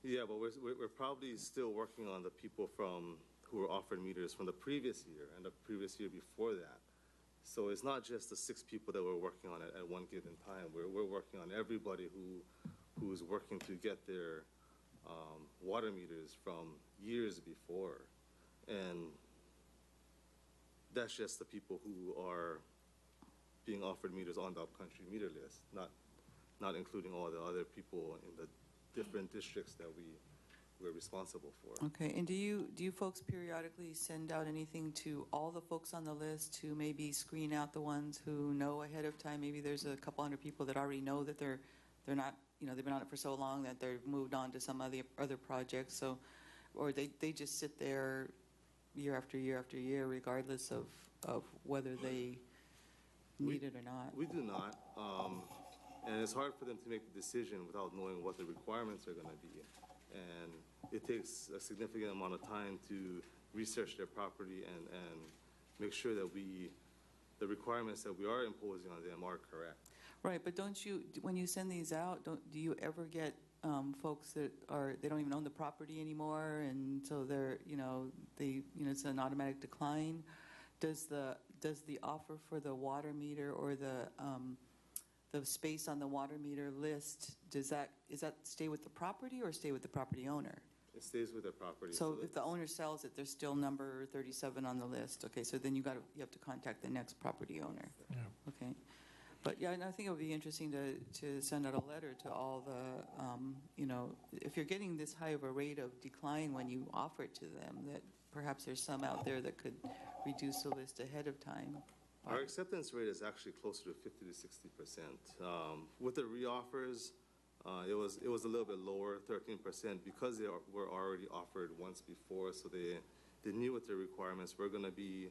Yeah, but we're probably still working on the people who were offered meters from the previous year and the previous year before that. So it's not just the 6 people that we're working on at one given time. We're working on everybody who's working to get their water meters from years before. And that's just the people who are being offered meters on the Upcountry meter list, not including all the other people in the different districts that we're responsible for. Okay, and do you folks periodically send out anything to all the folks on the list to maybe screen out the ones who know ahead of time? Maybe there's a couple hundred people that already know that they're not, they've been on it for so long that they've moved on to some other projects. So, or they just sit there year after year after year, regardless of whether they need it or not. We do not. And it's hard for them to make the decision without knowing what the requirements are going to be. And it takes a significant amount of time to research their property and make sure that the requirements that we are imposing on them are correct. Right, but when you send these out, do you ever get folks that they don't even own the property anymore, and so it's an automatic decline? Does the offer for the water meter or the space on the water meter list, is that stay with the property or stay with the property owner? It stays with the property. So if the owner sells it, there's still number 37 on the list. Okay, so then you have to contact the next property owner. Yeah. Okay. But yeah, and I think it would be interesting to send out a letter to all the, if you're getting this high of a rate of decline when you offer it to them, that perhaps there's some out there that could reduce the list ahead of time. Our acceptance rate is actually closer to 50 to 60%. With the reoffers, it was a little bit lower, 13%, because they were already offered once before, so they knew what their requirements were going to be.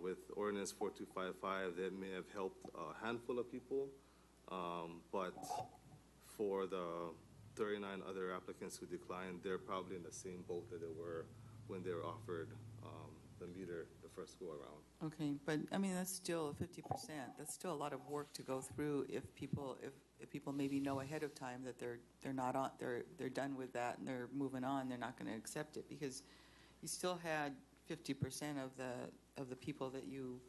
With ordinance 4255, that may have helped a handful of people, but for the 39 other applicants who declined, they're probably in the same boat that they were when they were offered the meter the first go around. Okay, but I mean, that's still 50%. That's still a lot of work to go through if people maybe know ahead of time that they're not on, they're done with that and they're moving on, they're not going to accept it, because you still had 50% of the people that you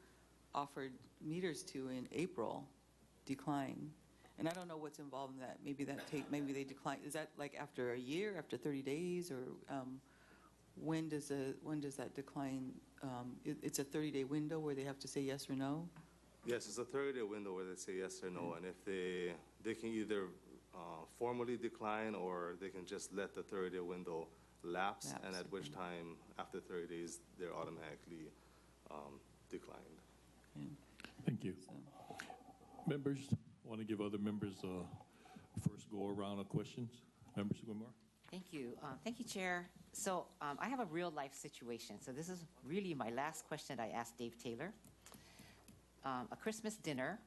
offered meters to in April decline. And I don't know what's involved in that. Maybe they decline. Is that like after a year, after 30 days, or when does that decline? It's a 30-day window where they have to say yes or no? Yes, it's a 30-day window where they say yes or no, and if they can either formally decline, or they can just let the 30-day window lapse, and at which time, after 30 days, they're automatically declined. Okay. Thank you. So, Members, want to give other members a first go around of questions? Members Gilmore? Thank you. Thank you, Chair. So I have a real life situation. So this is really my last question I asked Dave Taylor. A Christmas dinner,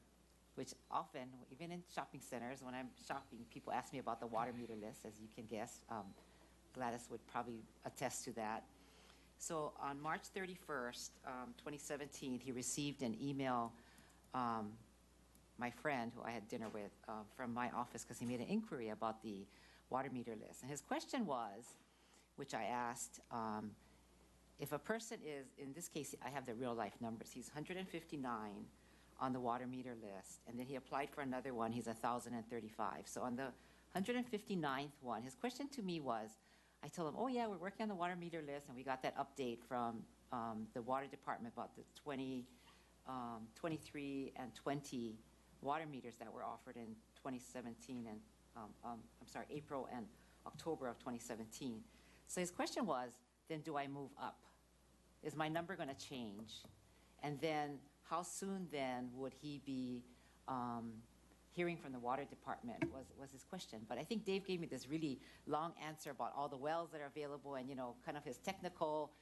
which often, even in shopping centers, when I'm shopping, people ask me about the water meter list, as you can guess. Gladys would probably attest to that. So on March 31st, 2017, he received an email, my friend who I had dinner with, from my office, because he made an inquiry about the water meter list. And his question was, which I asked, if a person is, in this case, I have the real life numbers, he's 159 on the water meter list, and then he applied for another one, he's 1,035. So on the 159th one, his question to me was, I told him, oh yeah, we're working on the water meter list, and we got that update from the water department about the 23 and 20 water meters that were offered in 2017 and, April and October of 2017. So his question was, then do I move up? Is my number going to change? And then how soon then would he be hearing from the water department was his question. But I think Dave gave me this really long answer about all the wells that are available and, kind of his technical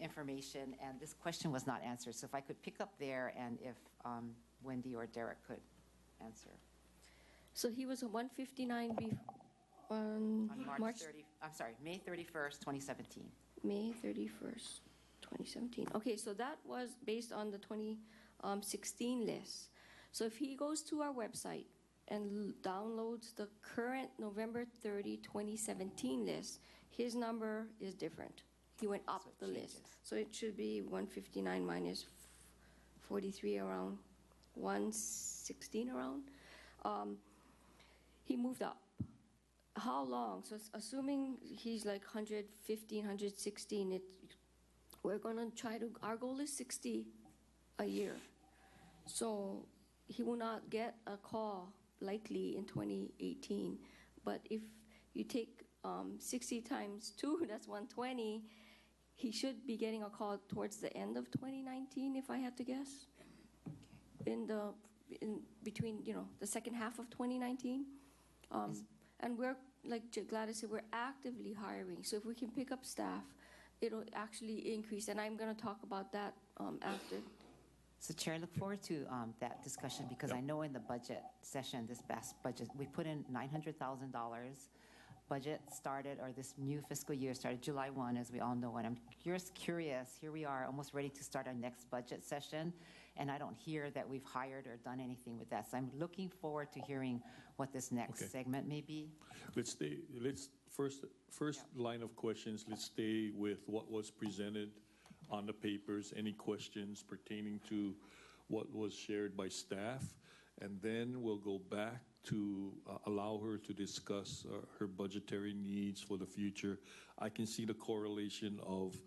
information, and this question was not answered. So if I could pick up there, and if Wendy or Derek could answer. So he was 159 on May 31st, 2017. May 31st, 2017. Okay, so that was based on the 2016 list. So if he goes to our website and downloads the current November 30, 2017 list, his number is different. He went up the list. So it should be 159 minus 43, around 116 around. He moved up. How long? So assuming he's like 115, 116, we're going to try to, our goal is 60 a year. So he will not get a call likely in 2018. But if you take 60 times 2, that's 120, he should be getting a call towards the end of 2019, if I had to guess. In between, the second half of 2019. And we're, like Gladys said, we're actively hiring. So if we can pick up staff, it'll actually increase. And I'm going to talk about that after. So Chair, I look forward to that discussion, because I know in the budget session, this past budget, we put in $900,000. Budget started, or this new fiscal year started July 1, as we all know. And I'm curious, here we are almost ready to start our next budget session, and I don't hear that we've hired or done anything with that. So I'm looking forward to hearing what this next segment may be. Let's first line of questions, let's stay with what was presented on the papers, any questions pertaining to what was shared by staff, and then we'll go back to allow her to discuss her budgetary needs for the future. I can see the correlation of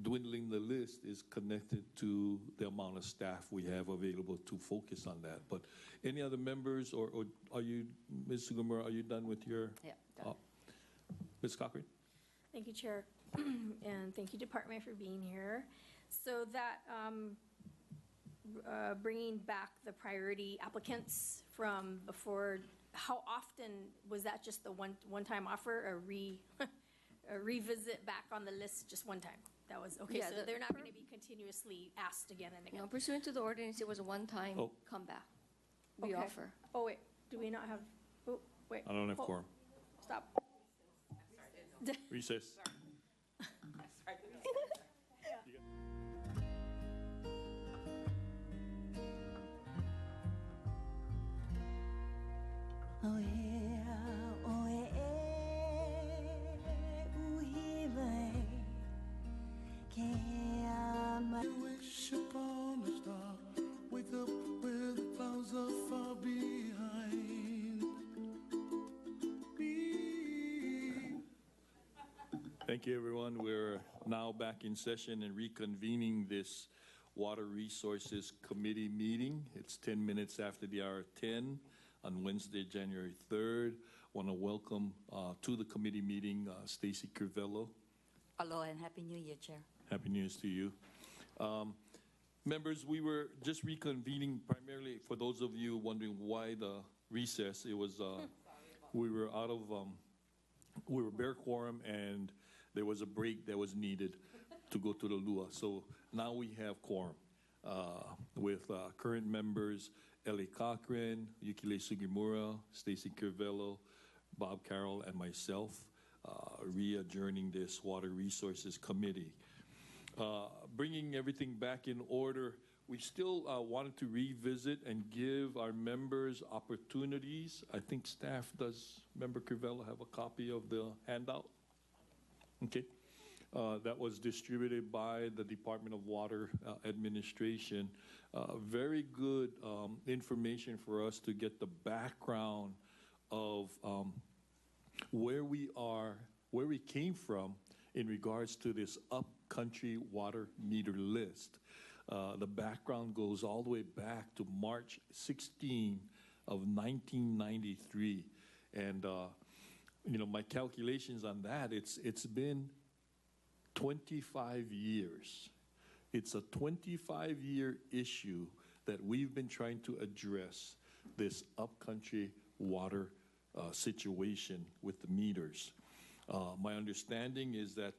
dwindling the list is connected to the amount of staff we have available to focus on that. But any other members, or are you, Ms. Sugimura, are you done with your? Yeah, done. Ms. Cochran? Thank you, Chair. And thank you, Department, for being here. So that bringing back the priority applicants from before, how often was that just the one-time offer, a revisit back on the list just one time? That was, okay, Yeah, so they're not going to be continuously asked again and again? No, pursuant to the ordinance, it was a one-time Oh. comeback. We Okay. offer. Oh, wait, do we not have, oh, wait. I don't have hold- quorum. Stop. Recess. Oh yeah, oh wish upon a star, wake up where the clouds are far behind me. Thank you, everyone. We're now back in session and reconvening this Water Resources Committee meeting. It's 10 minutes after the hour 10 on Wednesday, January 3rd. Want to welcome to the committee meeting Stacy Crivello. Hello and Happy New Year, Chair. Happy New Year's to you. Members, we were just reconvening primarily for those of you wondering why the recess. It was, we were out of, we were bare quorum and there was a break that was needed to go to the Lua. So now we have quorum with current members Ellie Cochran, Yukile Sugimura, Stacy Crivello, Bob Carroll, and myself re-adjourning this Water Resources Committee. Bringing everything back in order, we still wanted to revisit and give our members opportunities. I think staff does, Member Crivello, have a copy of the handout? Okay. That was distributed by the Department of Water Administration. Very good information for us to get the background of where we are, where we came from in regards to this Upcountry water meter list. The background goes all the way back to March 16 of 1993. And, you know, my calculations on that, it's been 25 years. It's a 25-year issue that we've been trying to address, this Upcountry water situation with the meters. My understanding is that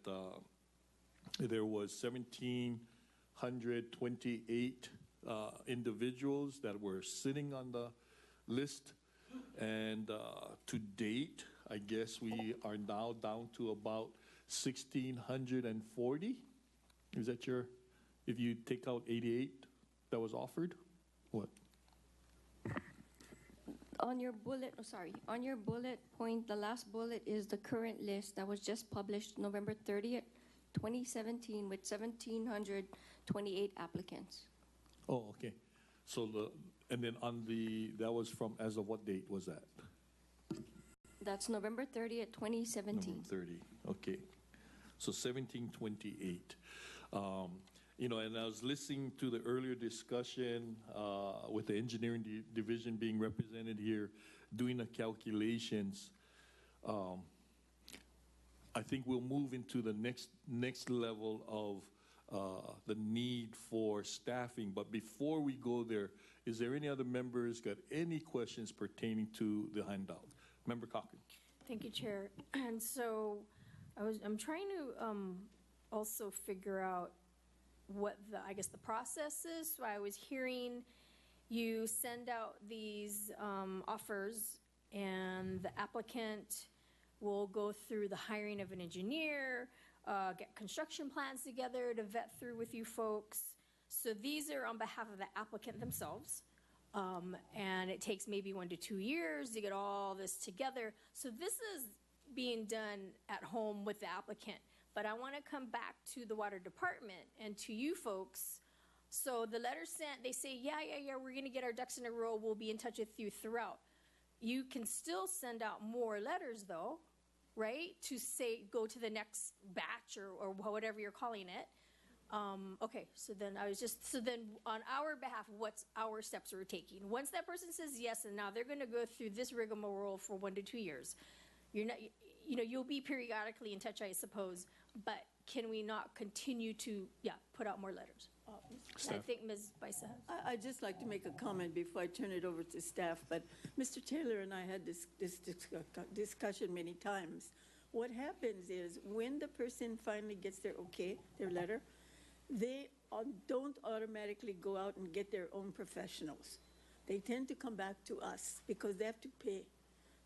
there was 1,728 individuals that were sitting on the list, and to date, I guess we are now down to about 1,640. Is that your, if you take out 88 that was offered? What? On your bullet, on your bullet point, the last bullet is the current list that was just published November 30th, 2017 with 1,728 applicants. Oh, okay. So and then on the, that was from, as of what date was that? That's November 30th, 2017. November 30, okay. So 1728. You know, and I was listening to the earlier discussion with the engineering division being represented here, doing the calculations. I think we'll move into the next level of the need for staffing. But before we go there, is there any other members got any questions pertaining to the handout? Member Cochran. Thank you, Chair. And so I'm trying to also figure out what the, I guess, the process is. So I was hearing you send out these offers and the applicant will go through the hiring of an engineer, get construction plans together to vet through with you folks. So these are on behalf of the applicant themselves. And it takes maybe 1 to 2 years to get all this together. So this is being done at home with the applicant. But I want to come back to the water department and to you folks. So the letter sent, they say, yeah, we're going to get our ducks in a row. We'll be in touch with you throughout. You can still send out more letters though, right? To say, go to the next batch or whatever you're calling it. Okay, so then so then on our behalf, what's our steps we're taking? Once that person says yes, and now they're going to go through this rigmarole for 1 to 2 years. You're not, you know, you'll be periodically in touch, I suppose, but can we not continue to, put out more letters? I think Ms. Baisa has. I'd just like to make a comment before I turn it over to staff, but Mr. Taylor and I had this discussion many times. What happens is when the person finally gets their okay, their letter, they don't automatically go out and get their own professionals. They tend to come back to us because they have to pay.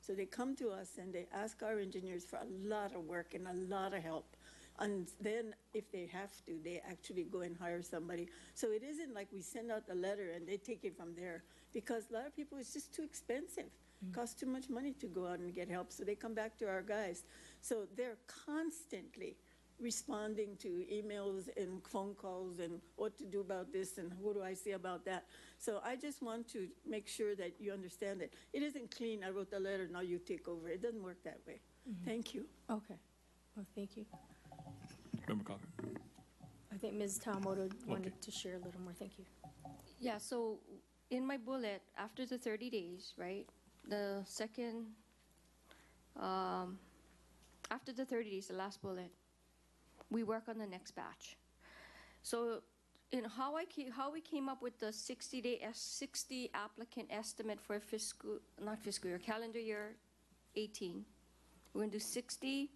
So they come to us and they ask our engineers for a lot of work and a lot of help. And then if they have to, they actually go and hire somebody. So it isn't like we send out the letter and they take it from there, because a lot of people, it's just too expensive. Costs too much money to go out and get help. So they come back to our guys. So they're constantly responding to emails and phone calls and what to do about this and what do I say about that. So I just want to make sure that you understand that it isn't clean. I wrote the letter, now you take over. It doesn't work that way. Thank you. Okay. Well, thank you. Member Cocker. I think Ms. Tawamoto wanted to share a little more. Thank you. Yeah, so in my bullet, after the 30 days, right, the second, after the 30 days, the last bullet, we work on the next batch. So in how we came up with the 60 applicant estimate for calendar year 18, we're going to do 60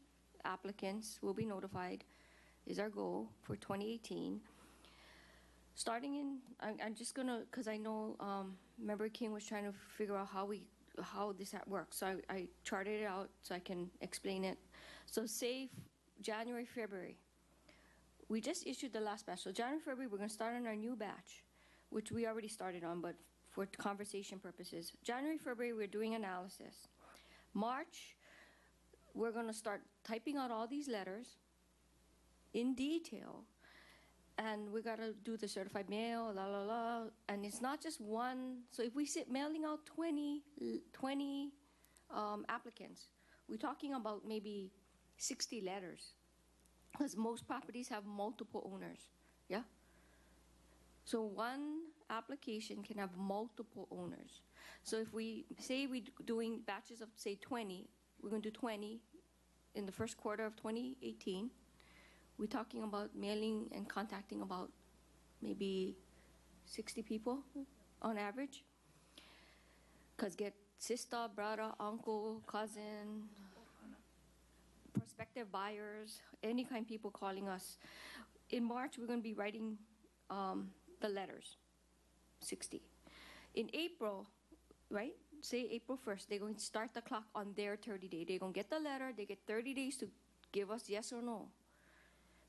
applicants will be notified, is our goal for 2018. Starting in, I'm just gonna, because I know Member King was trying to figure out how this works. So I charted it out so I can explain it. So say January, February. We just issued the last batch. So January, February, we're gonna start on our new batch, which we already started on, but for conversation purposes. January, February, we're doing analysis. March, we're gonna start typing out all these letters in detail. And we gotta do the certified mail, la la la, and it's not just one. So if we sit mailing out 20 applicants, we're talking about maybe 60 letters, because most properties have multiple owners, yeah? So one application can have multiple owners. So if we say we're doing batches of, say, 20, we're gonna do 20 in the first quarter of 2018, we're talking about mailing and contacting about maybe 60 people on average. Because get sister, brother, uncle, cousin, prospective buyers, any kind of people calling us. In March, we're going to be writing the letters, 60. In April, right, say April 1st, they're going to start the clock on their 30 day. They're going to get the letter, they get 30 days to give us yes or no.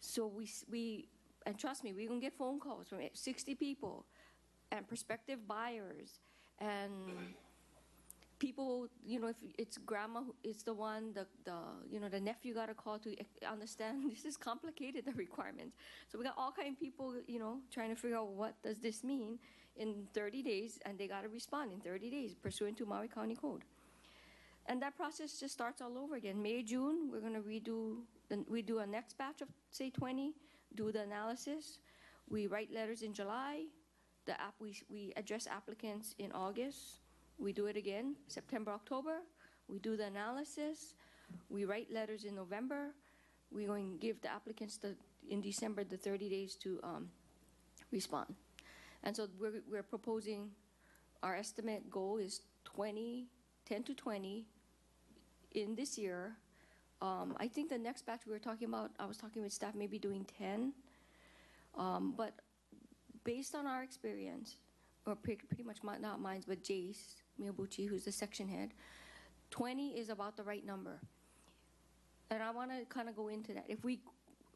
So we and trust me, we're going to get phone calls from 60 people and prospective buyers and people, you know, if it's grandma, it's the one, the nephew got a call to understand this is complicated, the requirements. So we got all kind of people, you know, trying to figure out what does this mean in 30 days, and they got to respond in 30 days pursuant to Maui County Code. And that process just starts all over again. May, June, we're going to we do a next batch of, say, 20, do the analysis. We write letters in July. We address applicants in August. We do it again, September, October. We do the analysis. We write letters in November. We're going to give the applicants in December the 30 days to respond. And so we're proposing, our estimate goal is 10 to 20 in this year. I think the next batch we were talking about, I was talking with staff, maybe doing 10. But based on our experience, or pretty much not mine, but Jace Miyabuchi, who's the section head, 20 is about the right number. And I want to kind of go into that.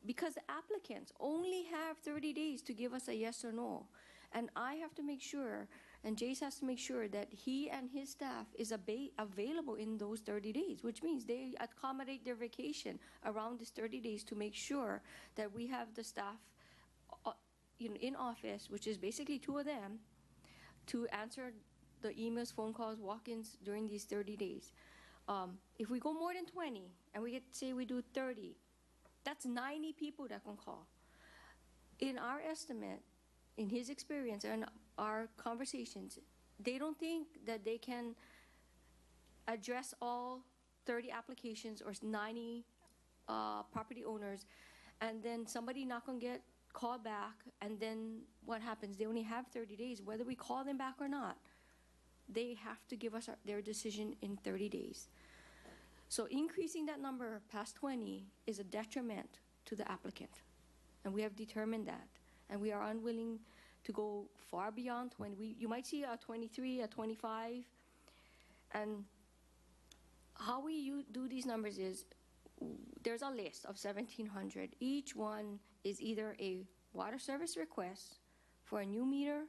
Because the applicants only have 30 days to give us a yes or no. And I have to make sure, and Jace has to make sure that he and his staff is available in those 30 days, which means they accommodate their vacation around this 30 days to make sure that we have the staff in office, which is basically 2 of them, to answer the emails, phone calls, walk-ins during these 30 days. If we go more than 20 and say we do 30, that's 90 people that can call. In our estimate, in his experience and our conversations, they don't think that they can address all 30 applications or 90 property owners, and then somebody not gonna get called back, and then what happens? They only have 30 days. Whether we call them back or not, they have to give us their decision in 30 days. So increasing that number past 20 is a detriment to the applicant. And we have determined that. And we are unwilling to go far beyond 20. You might see a 23, a 25. And how we do these numbers is there's a list of 1,700. Each one is either a water service request for a new meter,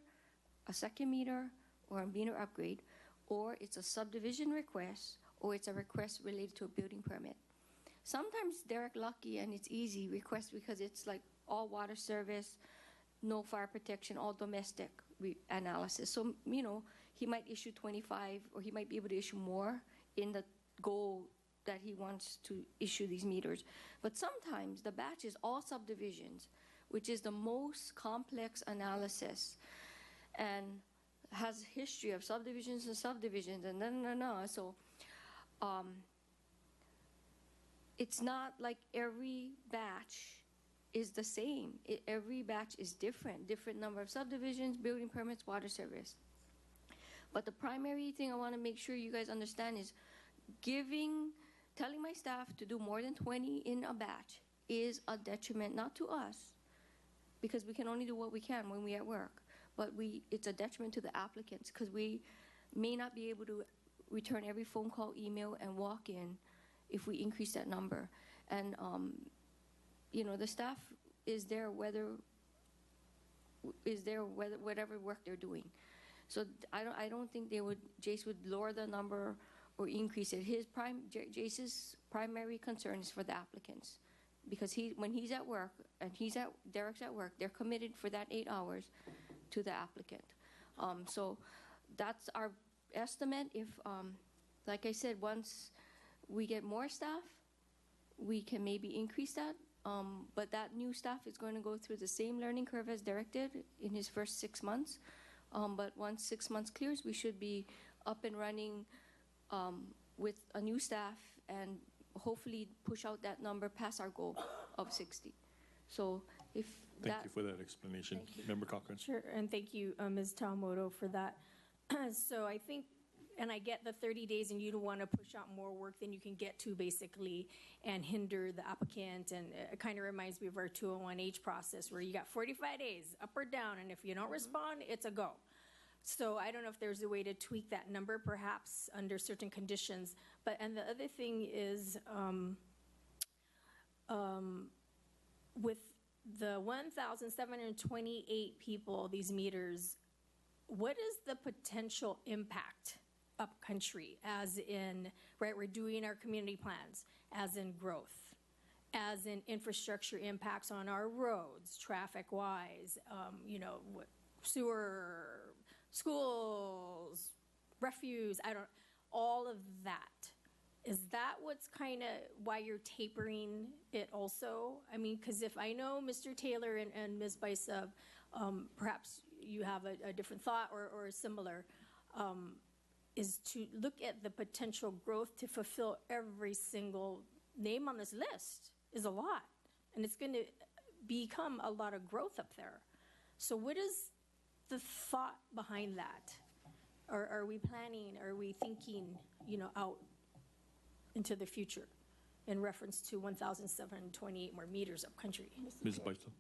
a second meter, or a meter upgrade, or it's a subdivision request, or it's a request related to a building permit. Sometimes they're lucky and it's easy request because it's like all water service, no fire protection, all domestic analysis. So, you know, he might issue 25 or he might be able to issue more in the goal that he wants to issue these meters. But sometimes the batch is all subdivisions, which is the most complex analysis and has history of subdivisions and subdivisions and no. So it's not like every batch is the same. Every batch is different number of subdivisions, building permits, water service. But the primary thing I want to make sure you guys understand is telling my staff to do more than 20 in a batch is a detriment, not to us, because we can only do what we can when we're at work, but it's a detriment to the applicants because we may not be able to return every phone call, email, and walk-in if we increase that number. And, you know, the staff is there whatever work they're doing. So I don't think Jace would lower the number or increase it. Jace's primary concern is for the applicants, because when he's at work and Derek's at work, they're committed for that 8 hours to the applicant. So that's our estimate. If, like I said, once we get more staff, we can maybe increase that. But that new staff is going to go through the same learning curve as Derek did in his first 6 months. But once 6 months clears, we should be up and running with a new staff and hopefully push out that number past our goal of 60. So if Thank you for that explanation. Member Cochran. Sure, and thank you, Ms. Tawamoto, for that. So I think, and I get the 30 days and you don't want to push out more work than you can get to basically and hinder the applicant. And it kind of reminds me of our 201H process where you got 45 days up or down, and if you don't respond, it's a go. So I don't know if there's a way to tweak that number perhaps under certain conditions. And the other thing is with the 1,728 people, these meters, what is the potential impact upcountry, as in, right, we're doing our community plans, as in growth, as in infrastructure impacts on our roads, traffic-wise, you know, sewer, schools, refuse, all of that. Is that what's kind of why you're tapering it also? I mean, because if I know Mr. Taylor and Ms. Baisa, perhaps you have a different thought or similar, is to look at the potential growth to fulfill every single name on this list is a lot. And it's going to become a lot of growth up there. So what is the thought behind that? Or are we planning, are we thinking, you know, out into the future in reference to 1,728 more meters up country? Ms. Baisa.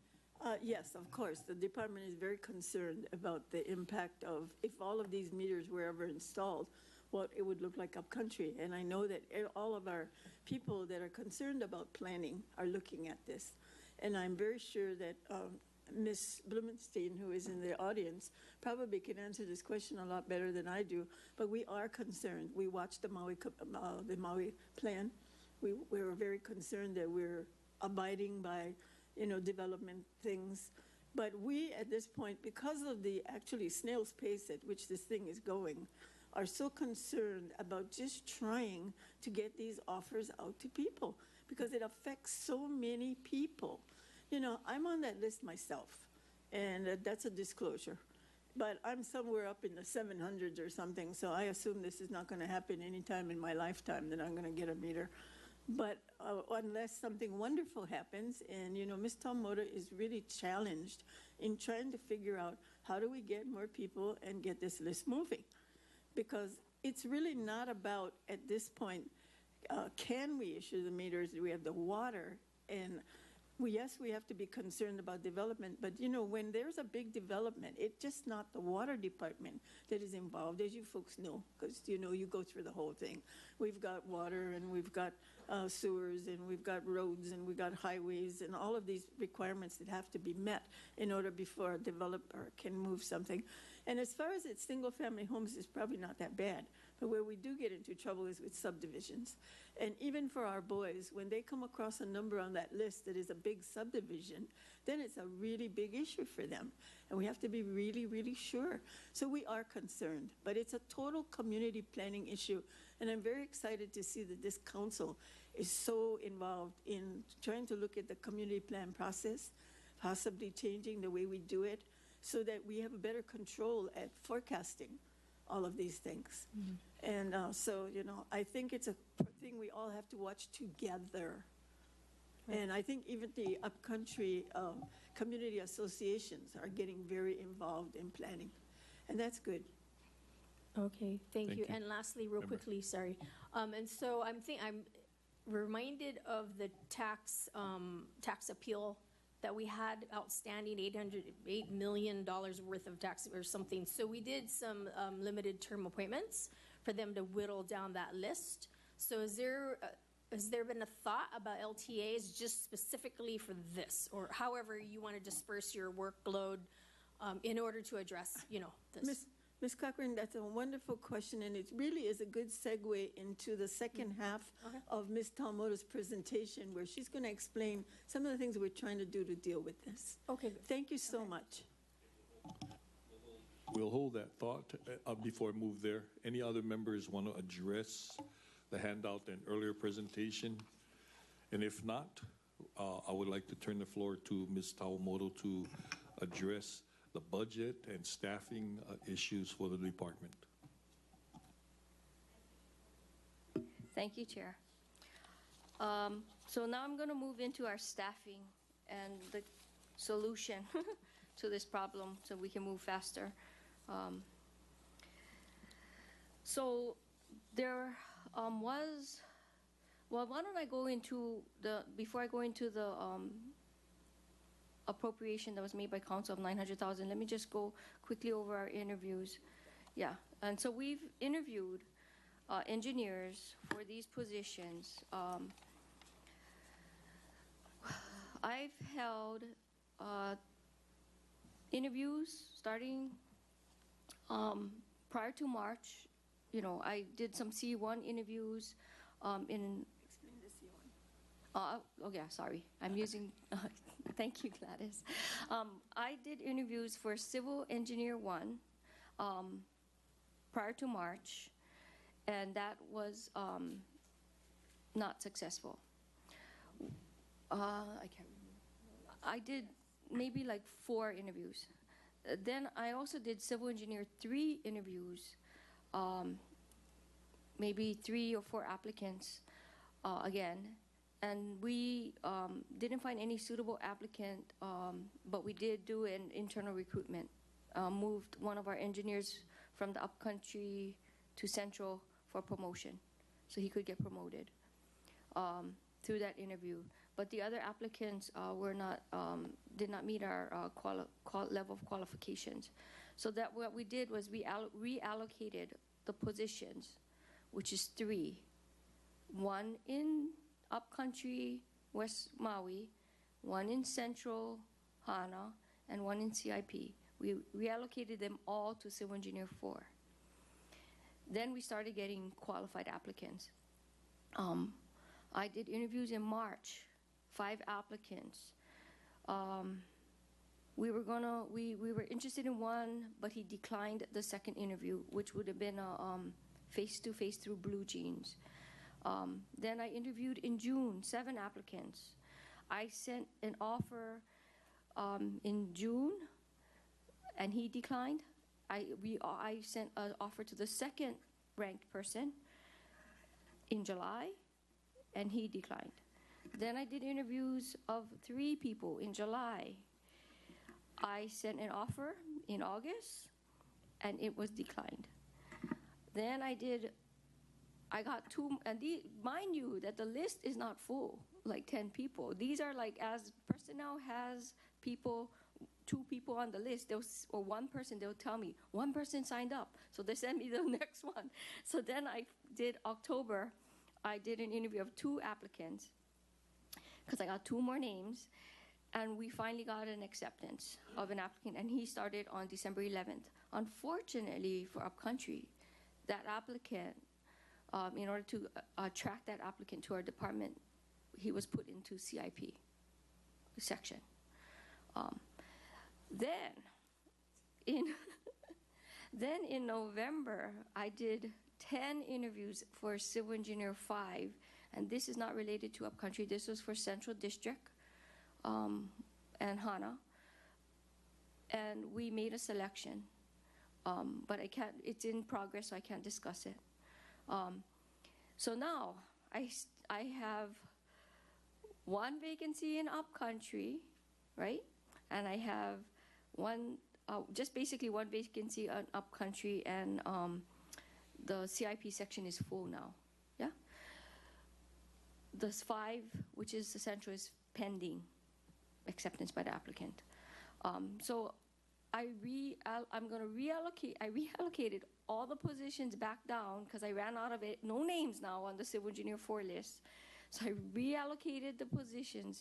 Yes, of course. The department is very concerned about the impact of, if all of these meters were ever installed, what it would look like up country. And I know that all of our people that are concerned about planning are looking at this. And I'm very sure that Ms. Blumenstein, who is in the audience, probably can answer this question a lot better than I do. But we are concerned. We watched the Maui plan. We were very concerned that we're abiding by, you know, development things. But we, at this point, because of the actually snail's pace at which this thing is going, are so concerned about just trying to get these offers out to people because it affects so many people. You know, I'm on that list myself, and that's a disclosure. But I'm somewhere up in the 700s or something, so I assume this is not going to happen anytime in my lifetime that I'm going to get a meter. But unless something wonderful happens, and, you know, Ms. Tawamoto is really challenged in trying to figure out how do we get more people and get this list moving. Because it's really not about, at this point, Can we issue the meters? Do we have the water? And yes, we have to be concerned about development, but when there's a big development, it's just not the water department that is involved, as you folks know, because you go through the whole thing. We've got water, and we've got sewers, and we've got roads, and we've got highways, and all of these requirements that have to be met in order before a developer can move something. And as far as it's single-family homes, it's probably not that bad. But where we do get into trouble is with subdivisions. And even for our boys, when they come across a number on that list that is a big subdivision, then it's a really big issue for them. And we have to be really, really sure. So we are concerned. But it's a total community planning issue. And I'm very excited to see that this council is so involved in trying to look at the community plan process, possibly changing the way we do it, so that we have a better control at forecasting all of these things. And so, I think it's a thing we all have to watch together. Right. And I think even the Upcountry community associations are getting very involved in planning. And that's good. Okay, thank you. And lastly, real quickly, sorry. And so I'm reminded of the tax appeal that we had outstanding, $8 million worth of tax or something. So we did some limited term appointments for them to whittle down that list. So has there been a thought about LTAs just specifically for this, or however you want to disperse your workload in order to address, this? Ms. Cochran, that's a wonderful question, and it really is a good segue into the second half of Ms. Talmoda's presentation, where she's going to explain some of the things we're trying to do to deal with this. Okay, good. Thank you so much. We'll hold that thought before I move there. Any other members want to address the handout and earlier presentation? And if not, I would like to turn the floor to Ms. Tawamoto to address the budget and staffing issues for the department. Thank you, Chair. So now I'm going to move into our staffing and the solution to this problem so we can move faster. So there was, well, why don't I go into before I go into the appropriation that was made by council of $900,000, let me just go quickly over our interviews. Yeah, and so we've interviewed engineers for these positions. I've held interviews starting prior to March. I did some C1 interviews in. Explain the C1. Oh yeah, sorry. I'm using. Thank you, Gladys. I did interviews for Civil Engineer 1 prior to March, and that was not successful. I can't remember. I did maybe like 4 interviews. Then I also did Civil Engineer 3 interviews, maybe 3 or 4 applicants again. And we didn't find any suitable applicant, but we did do an internal recruitment. Moved one of our engineers from the Upcountry to Central for promotion, so he could get promoted through that interview. But the other applicants did not meet our level of qualifications. So that what we did was we reallocated the positions, which is 3, 1 in Upcountry, West Maui, 1 in Central Hana, and 1 in CIP. We reallocated them all to Civil Engineer 4. Then we started getting qualified applicants. I did interviews in March, 5 applicants. We were interested in 1, but he declined the second interview, which would have been a face-to-face through Blue Jeans. Then I interviewed in June 7 applicants. I sent an offer in June, and he declined. I sent an offer to the second ranked person in July, and he declined. Then I did interviews of 3 people in July. I sent an offer in August, and it was declined. Then I I got two, and mind you that the list is not full, like 10 people. These are like, as personnel has people, 2 people on the list, or one person, they'll tell me, 1 person signed up. So they send me the next one. So then I did October, I did an interview of 2 applicants, because I got 2 more names, and we finally got an acceptance of an applicant, and he started on December 11th. Unfortunately for Upcountry, that applicant, in order to attract that applicant to our department, he was put into CIP section. Then in November, I did 10 interviews for Civil Engineer 5, and this is not related to Upcountry. This was for Central District and HANA, and we made a selection, but I can't. It's in progress, so I can't discuss it. So now I have 1 vacancy in Upcountry, right? And I have just basically 1 vacancy on Upcountry, and the CIP section is full now. Yeah. The 5, which is the Central, is pending acceptance by the applicant. So I'm going to reallocate. I reallocated all the positions back down because I ran out of it. No names now on the Civil Engineer 4 list. So I reallocated the position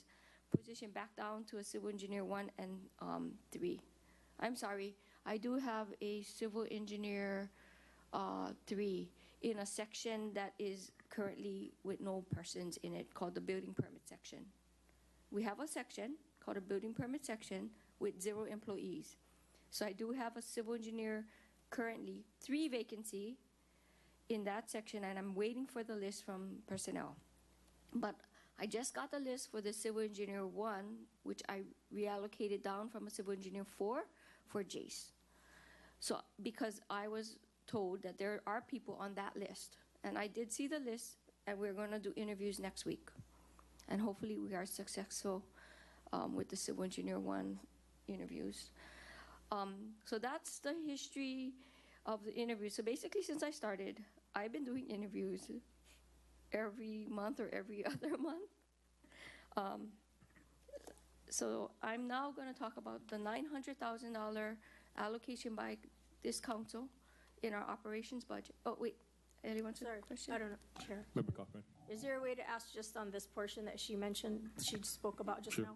back down to a Civil Engineer 1 and 3. I'm sorry, I do have a Civil Engineer 3 in a section that is currently with no persons in it, called the Building Permit section. We have a section called a Building Permit section with 0 employees. So I do have a Civil Engineer currently 3 vacancy in that section, and I'm waiting for the list from personnel. But I just got the list for the Civil Engineer 1, which I reallocated down from a Civil Engineer 4 for Jace. So because I was told that there are people on that list, and I did see the list, and we're going to do interviews next week. And hopefully we are successful with the Civil Engineer 1 interviews. So that's the history of the interview. So basically, since I started, I've been doing interviews every month or every other month. So I'm now going to talk about the $900,000 allocation by this council in our operations budget. Oh, wait. Anyone have a question? I don't know, Chair. Member Kaufman. Is there a way to ask just on this portion that she mentioned, she spoke about just Sure. now?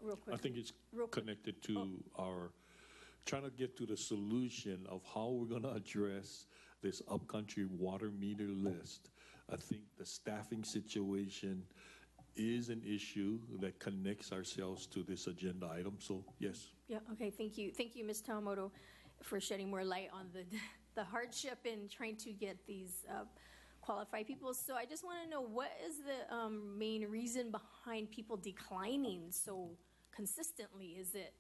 Real quick. I think it's Real quick. connected to our trying to get to the solution of how we're going to address this Upcountry water meter list. I think the staffing situation is an issue that connects ourselves to this agenda item. So, yes. Yeah, okay, thank you. Thank you, Ms. Tawamoto, for shedding more light on the hardship in trying to get these qualified people. So I just want to know, what is the main reason behind people declining so consistently? Is it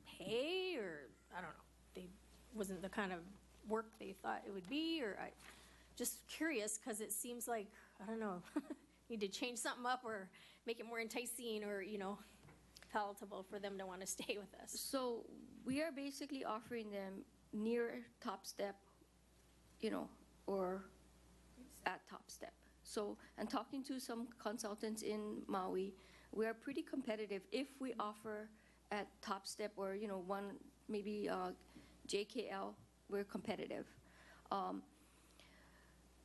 pay, or I don't know, wasn't the kind of work they thought it would be, or just curious, because it seems like, I don't know, need to change something up or make it more enticing or, palatable for them to want to stay with us. So we are basically offering them near top step, or at top step. So, and talking to some consultants in Maui, we are pretty competitive if we offer at top step or, one, maybe JKL, we're competitive.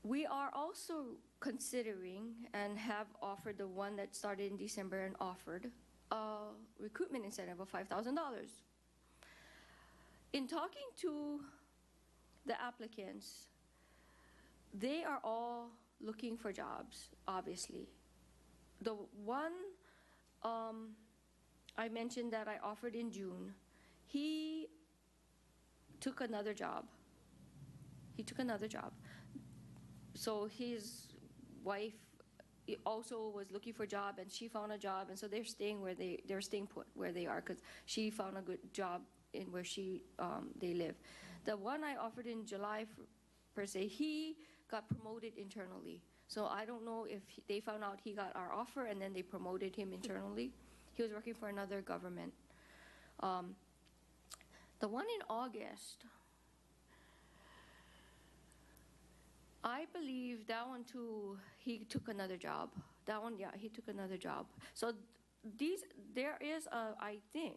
We are also considering and have offered the one that started in December and offered a recruitment incentive of $5,000. In talking to the applicants, they are all looking for jobs, obviously. The one I mentioned that I offered in June, he took another job. So his wife also was looking for a job, and she found a job, and so they're staying put where they are, because she found a good job in where they live. The one I offered in July, per se, he got promoted internally. So I don't know if they found out he got our offer and then they promoted him internally. He was working for another government. The one in August, I believe that one too, he took another job. That one, yeah, he took another job. So there is I think,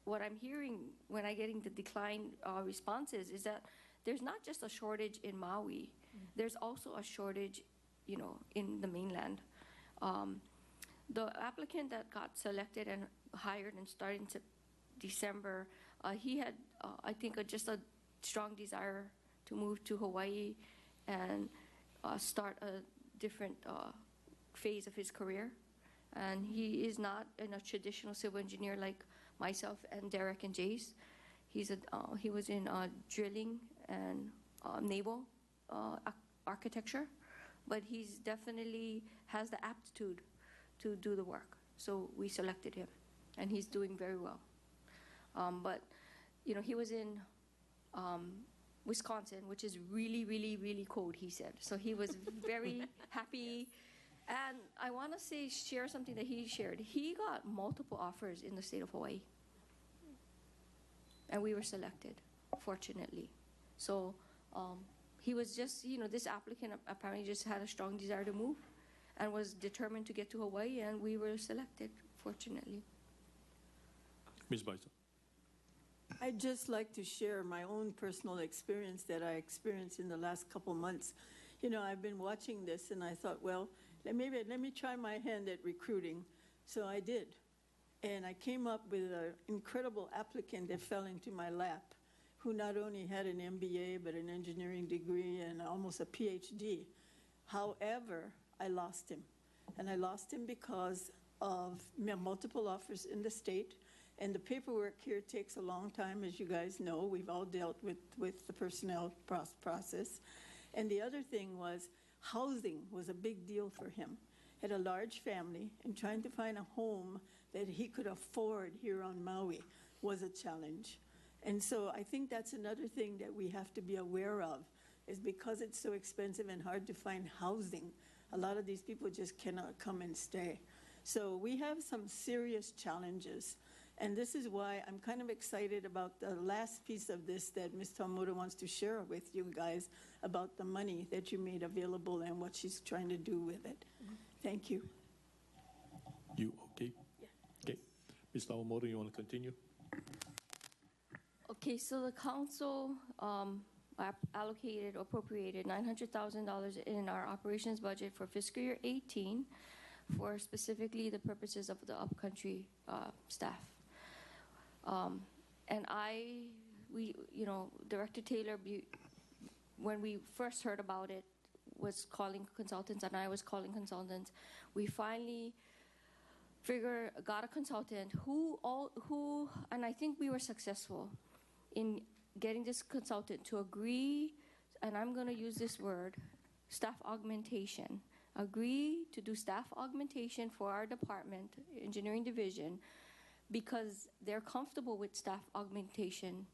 what I'm hearing when I'm getting the decline responses is that there's not just a shortage in Maui, there's also a shortage, in the mainland. The applicant that got selected and hired and started in December, he had, I think, just a strong desire to move to Hawaii and start a different phase of his career. And he is not a traditional civil engineer like myself and Derek and Jace. He was in drilling and naval architecture, but he's definitely has the aptitude to do the work. So we selected him, and he's doing very well. But he was in Wisconsin, which is really, really, really cold, he said. So he was very happy. And I want to share something that he shared. He got multiple offers in the state of Hawaii. And we were selected, fortunately. So he was just, this applicant apparently just had a strong desire to move and was determined to get to Hawaii, and we were selected, fortunately. Ms. Bison. I'd just like to share my own personal experience that I experienced in the last couple months. I've been watching this, and I thought, well, let me try my hand at recruiting. So I did. And I came up with an incredible applicant that fell into my lap, who not only had an MBA, but an engineering degree and almost a PhD. However, I lost him. And I lost him because of multiple offers in the state. And the paperwork here takes a long time, as you guys know. We've all dealt with the personnel process. And the other thing was housing was a big deal for him. Had a large family, and trying to find a home that he could afford here on Maui was a challenge. And so I think that's another thing that we have to be aware of, is because it's so expensive and hard to find housing, a lot of these people just cannot come and stay. So we have some serious challenges. And this is why I'm kind of excited about the last piece of this that Ms. Tomoda wants to share with you guys about the money that you made available and what she's trying to do with it. Thank you. You okay? Yeah. Okay. Ms. Tawamoto, you want to continue? Okay, so the council appropriated $900,000 in our operations budget for fiscal year 18 for specifically the purposes of the Upcountry staff. And Director Taylor, when we first heard about it, was calling consultants, and I was calling consultants. We finally got a consultant who, and I think we were successful in getting this consultant to agree, and I'm going to use this word, staff augmentation. Agree to do staff augmentation for our department, engineering division, because they're comfortable with staff augmentation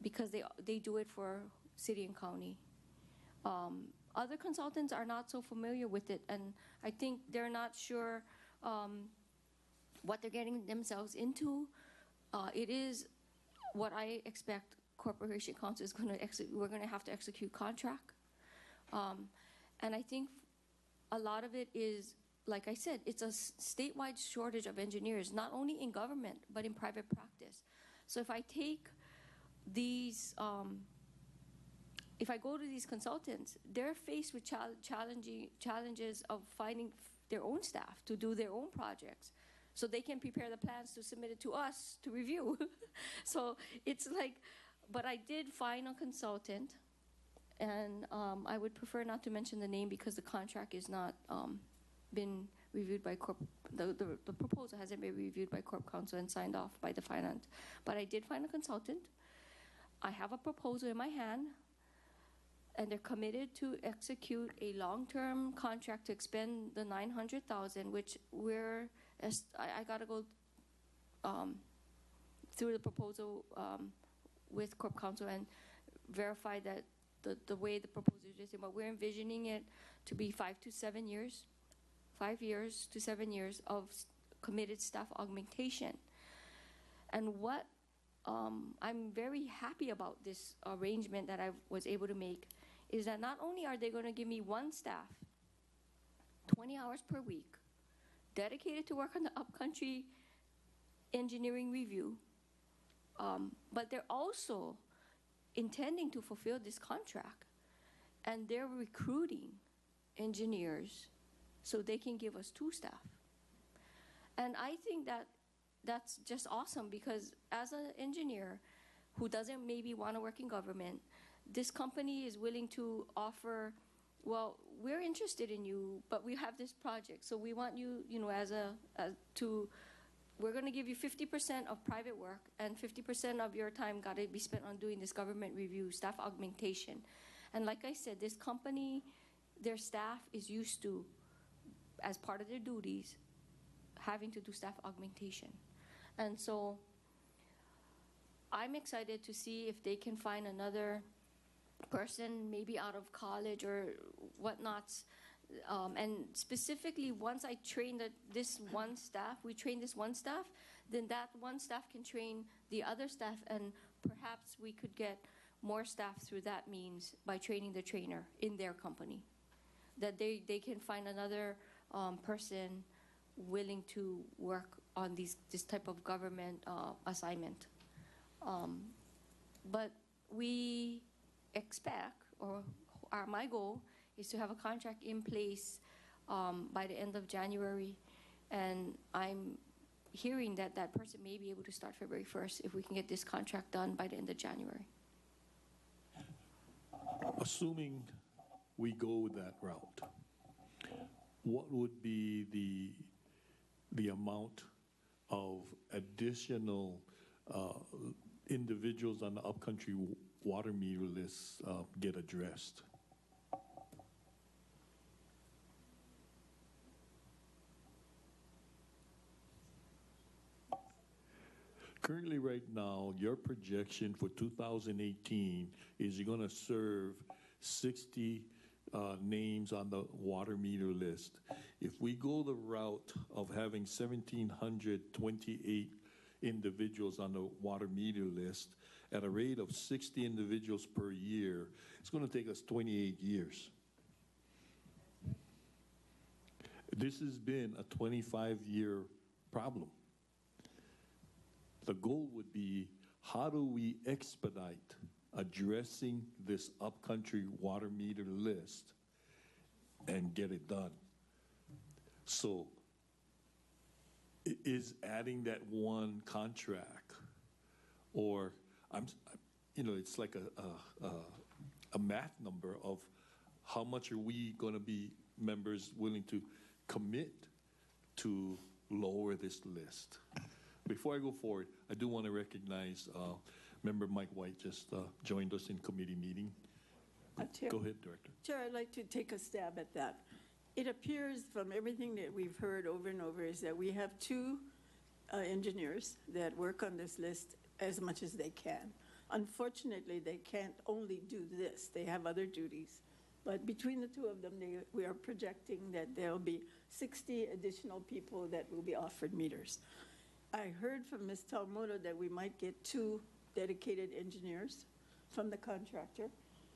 because they do it for city and county. Other consultants are not so familiar with it, and I think they're not sure what they're getting themselves into. It is what I expect Corporation Council is going to we're going to have to execute contract. And I think a lot of it is, like I said, it's a statewide shortage of engineers, not only in government, but in private practice. So if I take these, if I go to these consultants, they're faced with challenges of finding their own staff to do their own projects, so they can prepare the plans to submit it to us to review. So it's like, but I did find a consultant, and I would prefer not to mention the name because the contract is not been reviewed by the proposal hasn't been reviewed by Corp Council and signed off by the finance. But I did find a consultant. I have a proposal in my hand, and they're committed to execute a long-term contract to expend the $900,000, which I got to go through the proposal with Corp Council and verify that the way the proposal is written, but we're envisioning it to be 5 to 7 years. 5 years to 7 years of committed staff augmentation. And what I'm very happy about this arrangement that I was able to make is that not only are they going to give me one staff, 20 hours per week, dedicated to work on the Upcountry engineering review, but they're also intending to fulfill this contract, and they're recruiting engineers so they can give us 2 staff. And I think that that's just awesome, because as an engineer who doesn't maybe want to work in government, this company is willing to offer, well, we're interested in you, but we have this project, so we want you, you know, we're going to give you 50% of private work, and 50% of your time got to be spent on doing this government review, staff augmentation. And like I said, this company, their staff is used to, as part of their duties, having to do staff augmentation. And so I'm excited to see if they can find another person, maybe out of college or whatnots. And specifically, once I train this one staff, then that one staff can train the other staff, and perhaps we could get more staff through that means by training the trainer in their company. That they can find another person willing to work on this type of government assignment. But we expect, or my goal is to have a contract in place by the end of January, and I'm hearing that that person may be able to start February 1st if we can get this contract done by the end of January. Assuming we go that route, what would be the amount of additional individuals on the Upcountry water meter list get addressed? Currently, right now, your projection for 2018 is you're going to serve 60 names on the water meter list. If we go the route of having 1,728 individuals on the water meter list at a rate of 60 individuals per year, it's going to take us 28 years. This has been a 25-year problem. The goal would be, how do we expedite addressing this Upcountry water meter list and get it done? So is adding that one contract, or it's like a math number of how much are we going to be members willing to commit to lower this list? Before I go forward, I do want to recognize Member Mike White just joined us in committee meeting. Go ahead, Director. Chair, I'd like to take a stab at that. It appears from everything that we've heard over and over is that we have 2 engineers that work on this list as much as they can. Unfortunately, they can't only do this. They have other duties. But between the 2 of them, we are projecting that there will be 60 additional people that will be offered meters. I heard from Ms. Talmodo that we might get 2 dedicated engineers from the contractor.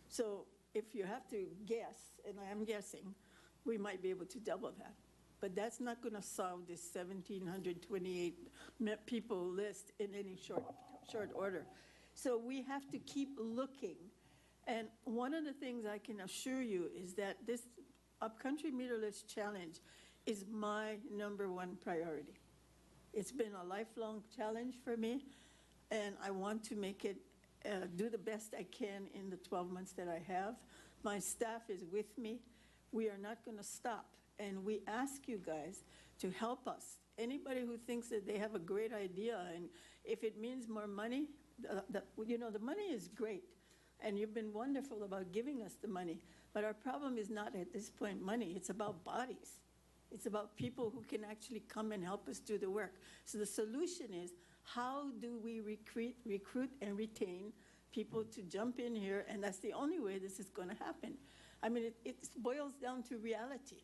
So if you have to guess, and I am guessing, we might be able to double that. But that's not going to solve this 1,728 people list in any short order. So we have to keep looking. And one of the things I can assure you is that this Upcountry meter list challenge is my #1 priority. It's been a lifelong challenge for me, and I want to make it, do the best I can in the 12 months that I have. My staff is with me. We are not going to stop, and we ask you guys to help us. Anybody who thinks that they have a great idea, and if it means more money, the money is great, and you've been wonderful about giving us the money, but our problem is not at this point money. It's about bodies. It's about people who can actually come and help us do the work. So the solution is, how do we recruit and retain people to jump in here? And that's the only way this is going to happen. I mean, it boils down to reality.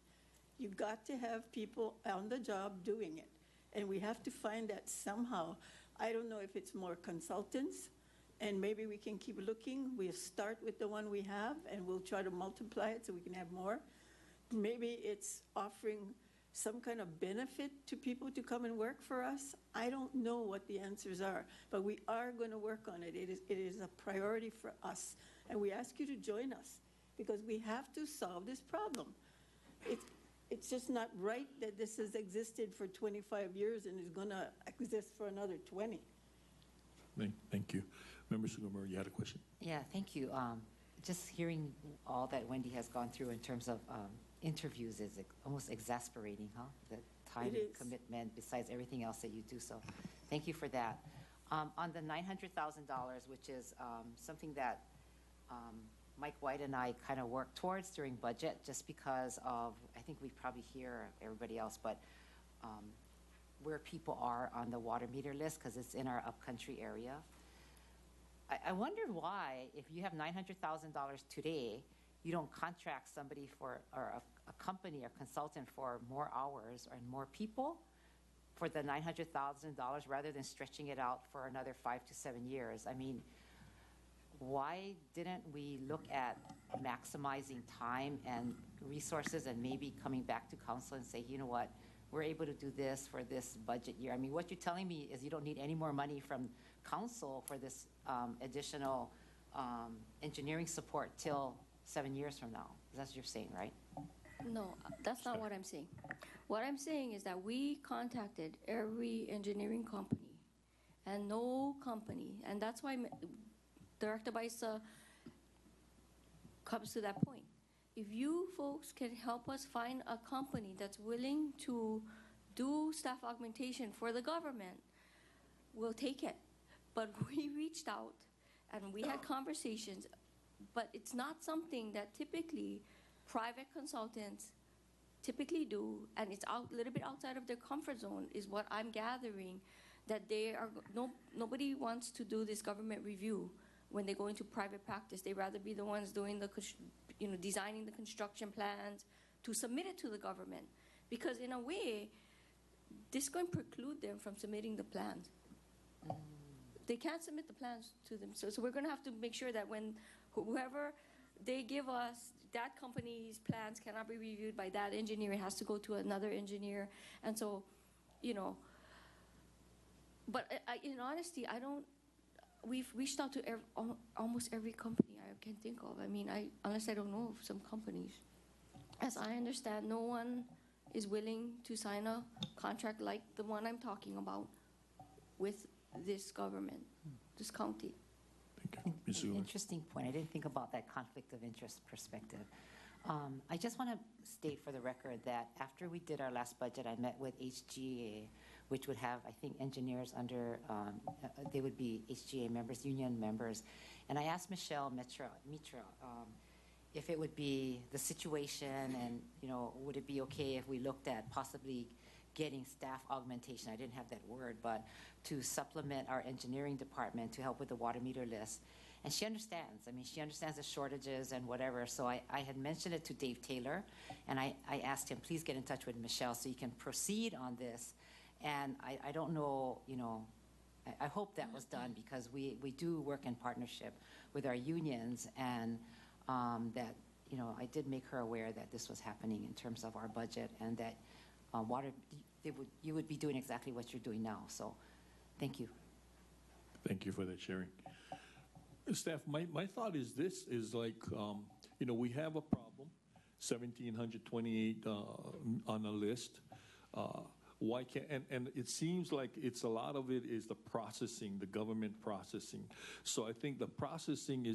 You've got to have people on the job doing it. And we have to find that somehow. I don't know if it's more consultants, and maybe we can keep looking. We'll start with the one we have, and we'll try to multiply it so we can have more. Maybe it's offering some kind of benefit to people to come and work for us. I don't know what the answers are, but we are going to work on it. It is a priority for us, and we ask you to join us because we have to solve this problem. It's just not right that this has existed for 25 years and is going to exist for another 20. Thank you. Member Sugamur, you had a question? Yeah, thank you. Just hearing all that Wendy has gone through in terms of interviews is almost exasperating, huh? The time and commitment besides everything else that you do. So thank you for that. On the $900,000, which is something that Mike White and I kind of worked towards during budget just because of, I think we probably hear everybody else, but where people are on the water meter list because it's in our upcountry area. I wondered why, if you have $900,000 today, you don't contract somebody for, or a company or consultant for more hours or more people for the $900,000 rather than stretching it out for another 5 to 7 years. I mean, why didn't we look at maximizing time and resources and maybe coming back to council and say, you know what, we're able to do this for this budget year. I mean, what you're telling me is you don't need any more money from council for this additional engineering support till 7 years from now. That's what you're saying, right? No, that's not what I'm saying. What I'm saying is that we contacted every engineering company and no company, and that's why Director Baisa comes to that point. If you folks can help us find a company that's willing to do staff augmentation for the government, we'll take it. But we reached out and we had conversations, but it's not something that typically private consultants typically do, and it's a little bit outside of their comfort zone is what I'm gathering, that they are, nobody wants to do this government review when they go into private practice. They'd rather be the ones doing the, designing the construction plans to submit it to the government. Because in a way, this is going to preclude them from submitting the plans. They can't submit the plans to them. So we're going to have to make sure that when whoever they give us, that company's plans cannot be reviewed by that engineer. It has to go to another engineer. And so, but in honesty, we've reached out to almost every company I can think of. I mean, unless I don't know of some companies. As I understand, no one is willing to sign a contract like the one I'm talking about with this government, this county. Interesting point. I didn't think about that conflict of interest perspective. I just want to state for the record that after we did our last budget, I met with HGA, which would have, I think, engineers under, they would be HGA members, union members. And I asked Michelle Mitra, if it would be the situation and, would it be okay if we looked at possibly getting staff augmentation, I didn't have that word, but to supplement our engineering department to help with the water meter list. And she understands. I mean, she understands the shortages and whatever. So I had mentioned it to Dave Taylor, and I asked him, please get in touch with Michelle so you can proceed on this. And I don't know, I hope that was done because we do work in partnership with our unions, and that, I did make her aware that this was happening in terms of our budget, and that water, you would be doing exactly what you're doing now. So thank you. Thank you for that sharing. Staff, my thought is this, is like, we have a problem, 1,728 on the list. Why can't, and it seems like it's a lot of it is the processing, the government processing. So I think the processing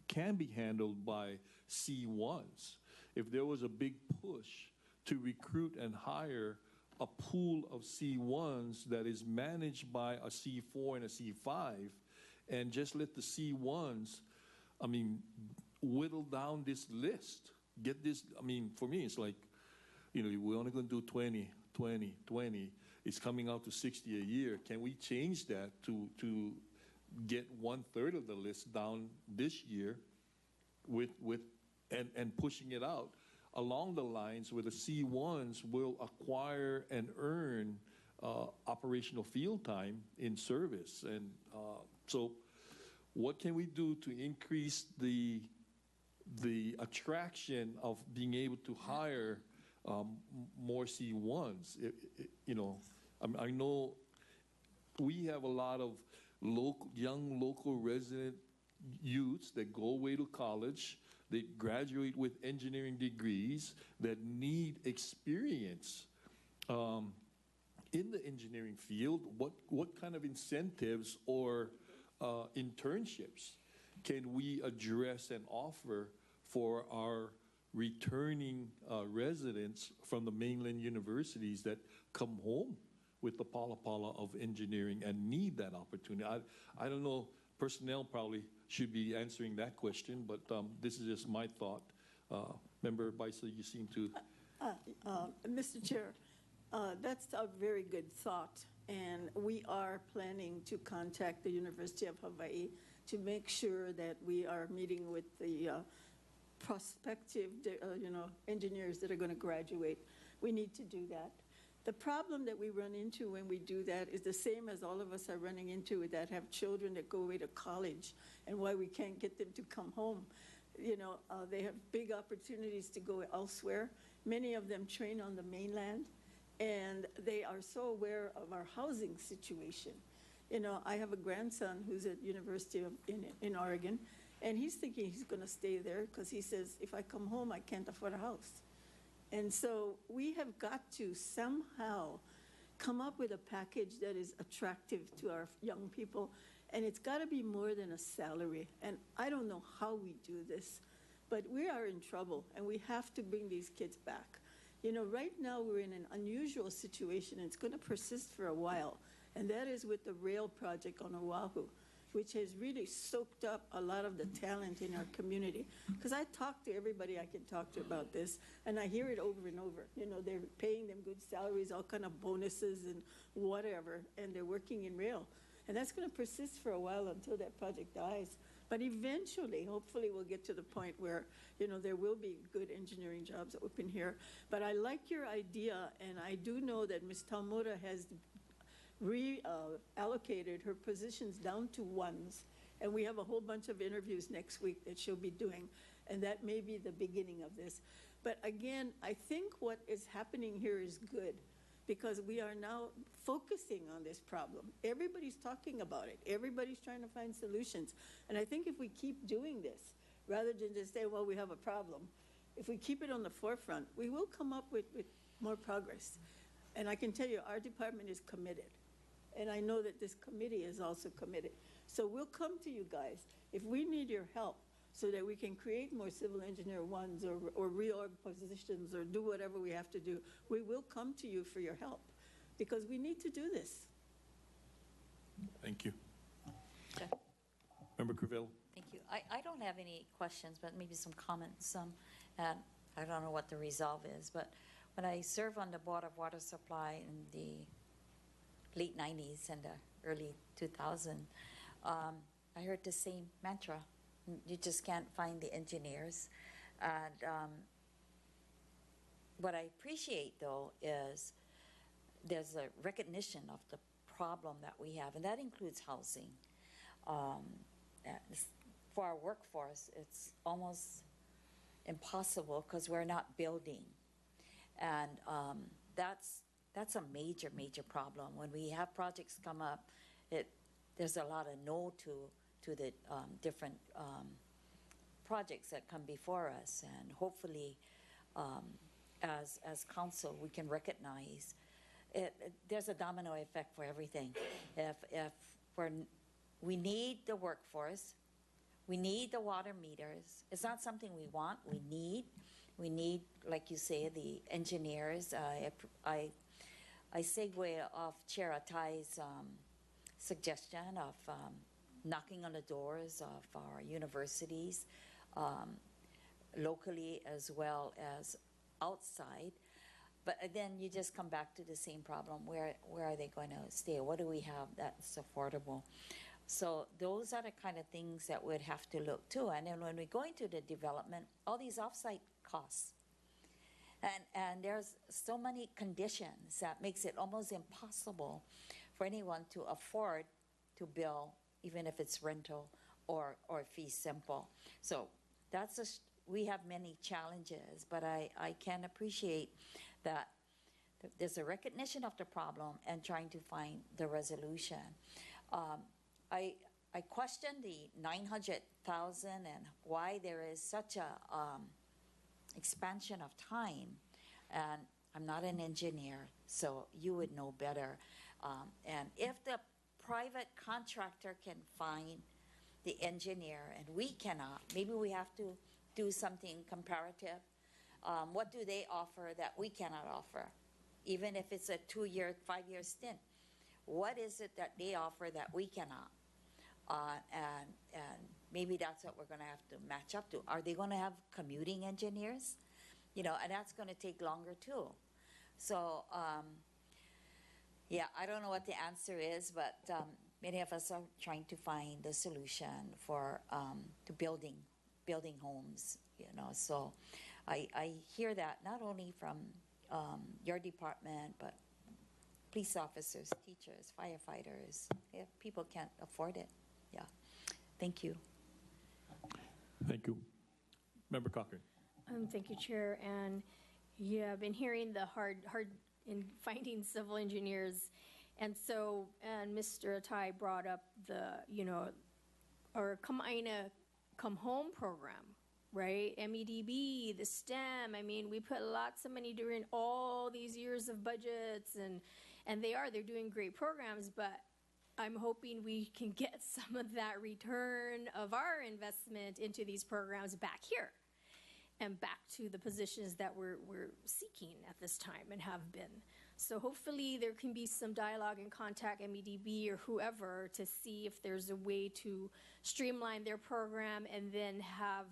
can be handled by C1s. If there was a big push to recruit and hire a pool of C1s that is managed by a C4 and a C5, and just let the C1s, whittle down this list. Get this, for me, it's like, we're only going to do 20. It's coming out to 60 a year. Can we change that to get 1/3 of the list down this year and pushing it out along the lines where the C1s will acquire and earn operational field time in service. And so what can we do to increase the attraction of being able to hire more C1s? I know we have a lot of young local resident youths that go away to college, they graduate with engineering degrees that need experience in the engineering field. What kind of incentives or internships can we address and offer for our returning residents from the mainland universities that come home with the pala of engineering and need that opportunity? I don't know, personnel probably should be answering that question, but this is just my thought. Member Baisa, you seem to... Mr. Chair, that's a very good thought, and we are planning to contact the University of Hawaii to make sure that we are meeting with the prospective, engineers that are going to graduate. We need to do that. The problem that we run into when we do that is the same as all of us are running into that have children that go away to college, and why we can't get them to come home. They have big opportunities to go elsewhere. Many of them train on the mainland, and they are so aware of our housing situation. I have a grandson who's at University in Oregon, and he's thinking he's going to stay there because he says, if I come home, I can't afford a house. And so we have got to somehow come up with a package that is attractive to our young people, and it's got to be more than a salary. And I don't know how we do this, but we are in trouble, and we have to bring these kids back. Right now we're in an unusual situation, and it's going to persist for a while, and that is with the rail project on Oahu, which has really soaked up a lot of the talent in our community. Because I talk to everybody I can talk to about this, and I hear it over and over. They're paying them good salaries, all kind of bonuses and whatever, and they're working in rail. And that's going to persist for a while until that project dies. But eventually, hopefully, we'll get to the point where, there will be good engineering jobs open here. But I like your idea, and I do know that Ms. Talmora has reallocated her positions down to ones, and we have a whole bunch of interviews next week that she'll be doing, and that may be the beginning of this. But again, I think what is happening here is good, because we are now focusing on this problem. Everybody's talking about it. Everybody's trying to find solutions. And I think if we keep doing this, rather than just say, well, we have a problem, if we keep it on the forefront, we will come up with more progress. And I can tell you, our department is committed. And I know that this committee is also committed. So we'll come to you guys if we need your help so that we can create more civil engineer ones or reorg positions or do whatever we have to do. We will come to you for your help because we need to do this. Thank you. Okay. Member Crivello. Thank you. I don't have any questions, but maybe some comments. And I don't know what the resolve is, but when I served on the Board of Water Supply in the late 90s and the early 2000s, I heard the same mantra. You just can't find the engineers. And what I appreciate, though, is there's a recognition of the problem that we have, and that includes housing. For our workforce, it's almost impossible because we're not building. And that's a major, major problem. When we have projects come up, there's a lot of no to the different projects that come before us. And hopefully, as council, we can recognize there's a domino effect for everything. If we need the workforce, we need the water meters. It's not something we want, we need. We need, like you say, the engineers. I segue off Chair Atay's suggestion of knocking on the doors of our universities, locally as well as outside. But then you just come back to the same problem. Where are they going to stay? What do we have that's affordable? So those are the kind of things that we'd have to look to. And then when we go into the development, all these offsite costs. And there's so many conditions that makes it almost impossible for anyone to afford to build, even if it's rental, or fee simple. So we have many challenges, but I can appreciate that there's a recognition of the problem and trying to find the resolution. I question the 900,000 and why there is such a expansion of time. And I'm not an engineer, so you would know better. And if the private contractor can find the engineer and we cannot, maybe we have to do something comparative. What do they offer that we cannot offer? Even if it's a 2-year, 5-year stint, what is it that they offer that we cannot? And maybe that's what we're going to have to match up to. Are they going to have commuting engineers? You know, and that's going to take longer too. So, yeah, I don't know what the answer is, but many of us are trying to find the solution for to building homes. You know, so I hear that not only from your department, but police officers, teachers, firefighters. If people can't afford it, yeah. Thank you. Thank you. Member Cochran. Thank you, Chair. And yeah, I've been hearing the hard in finding civil engineers. And so, and Mr. Atay brought up the, you know, our Come Home program, right? MEDB, the STEM. I mean, we put lots of money during all these years of budgets, and they're doing great programs, but I'm hoping we can get some of that return of our investment into these programs back here and back to the positions that we're seeking at this time and have been. So hopefully there can be some dialogue and contact MEDB or whoever to see if there's a way to streamline their program and then have,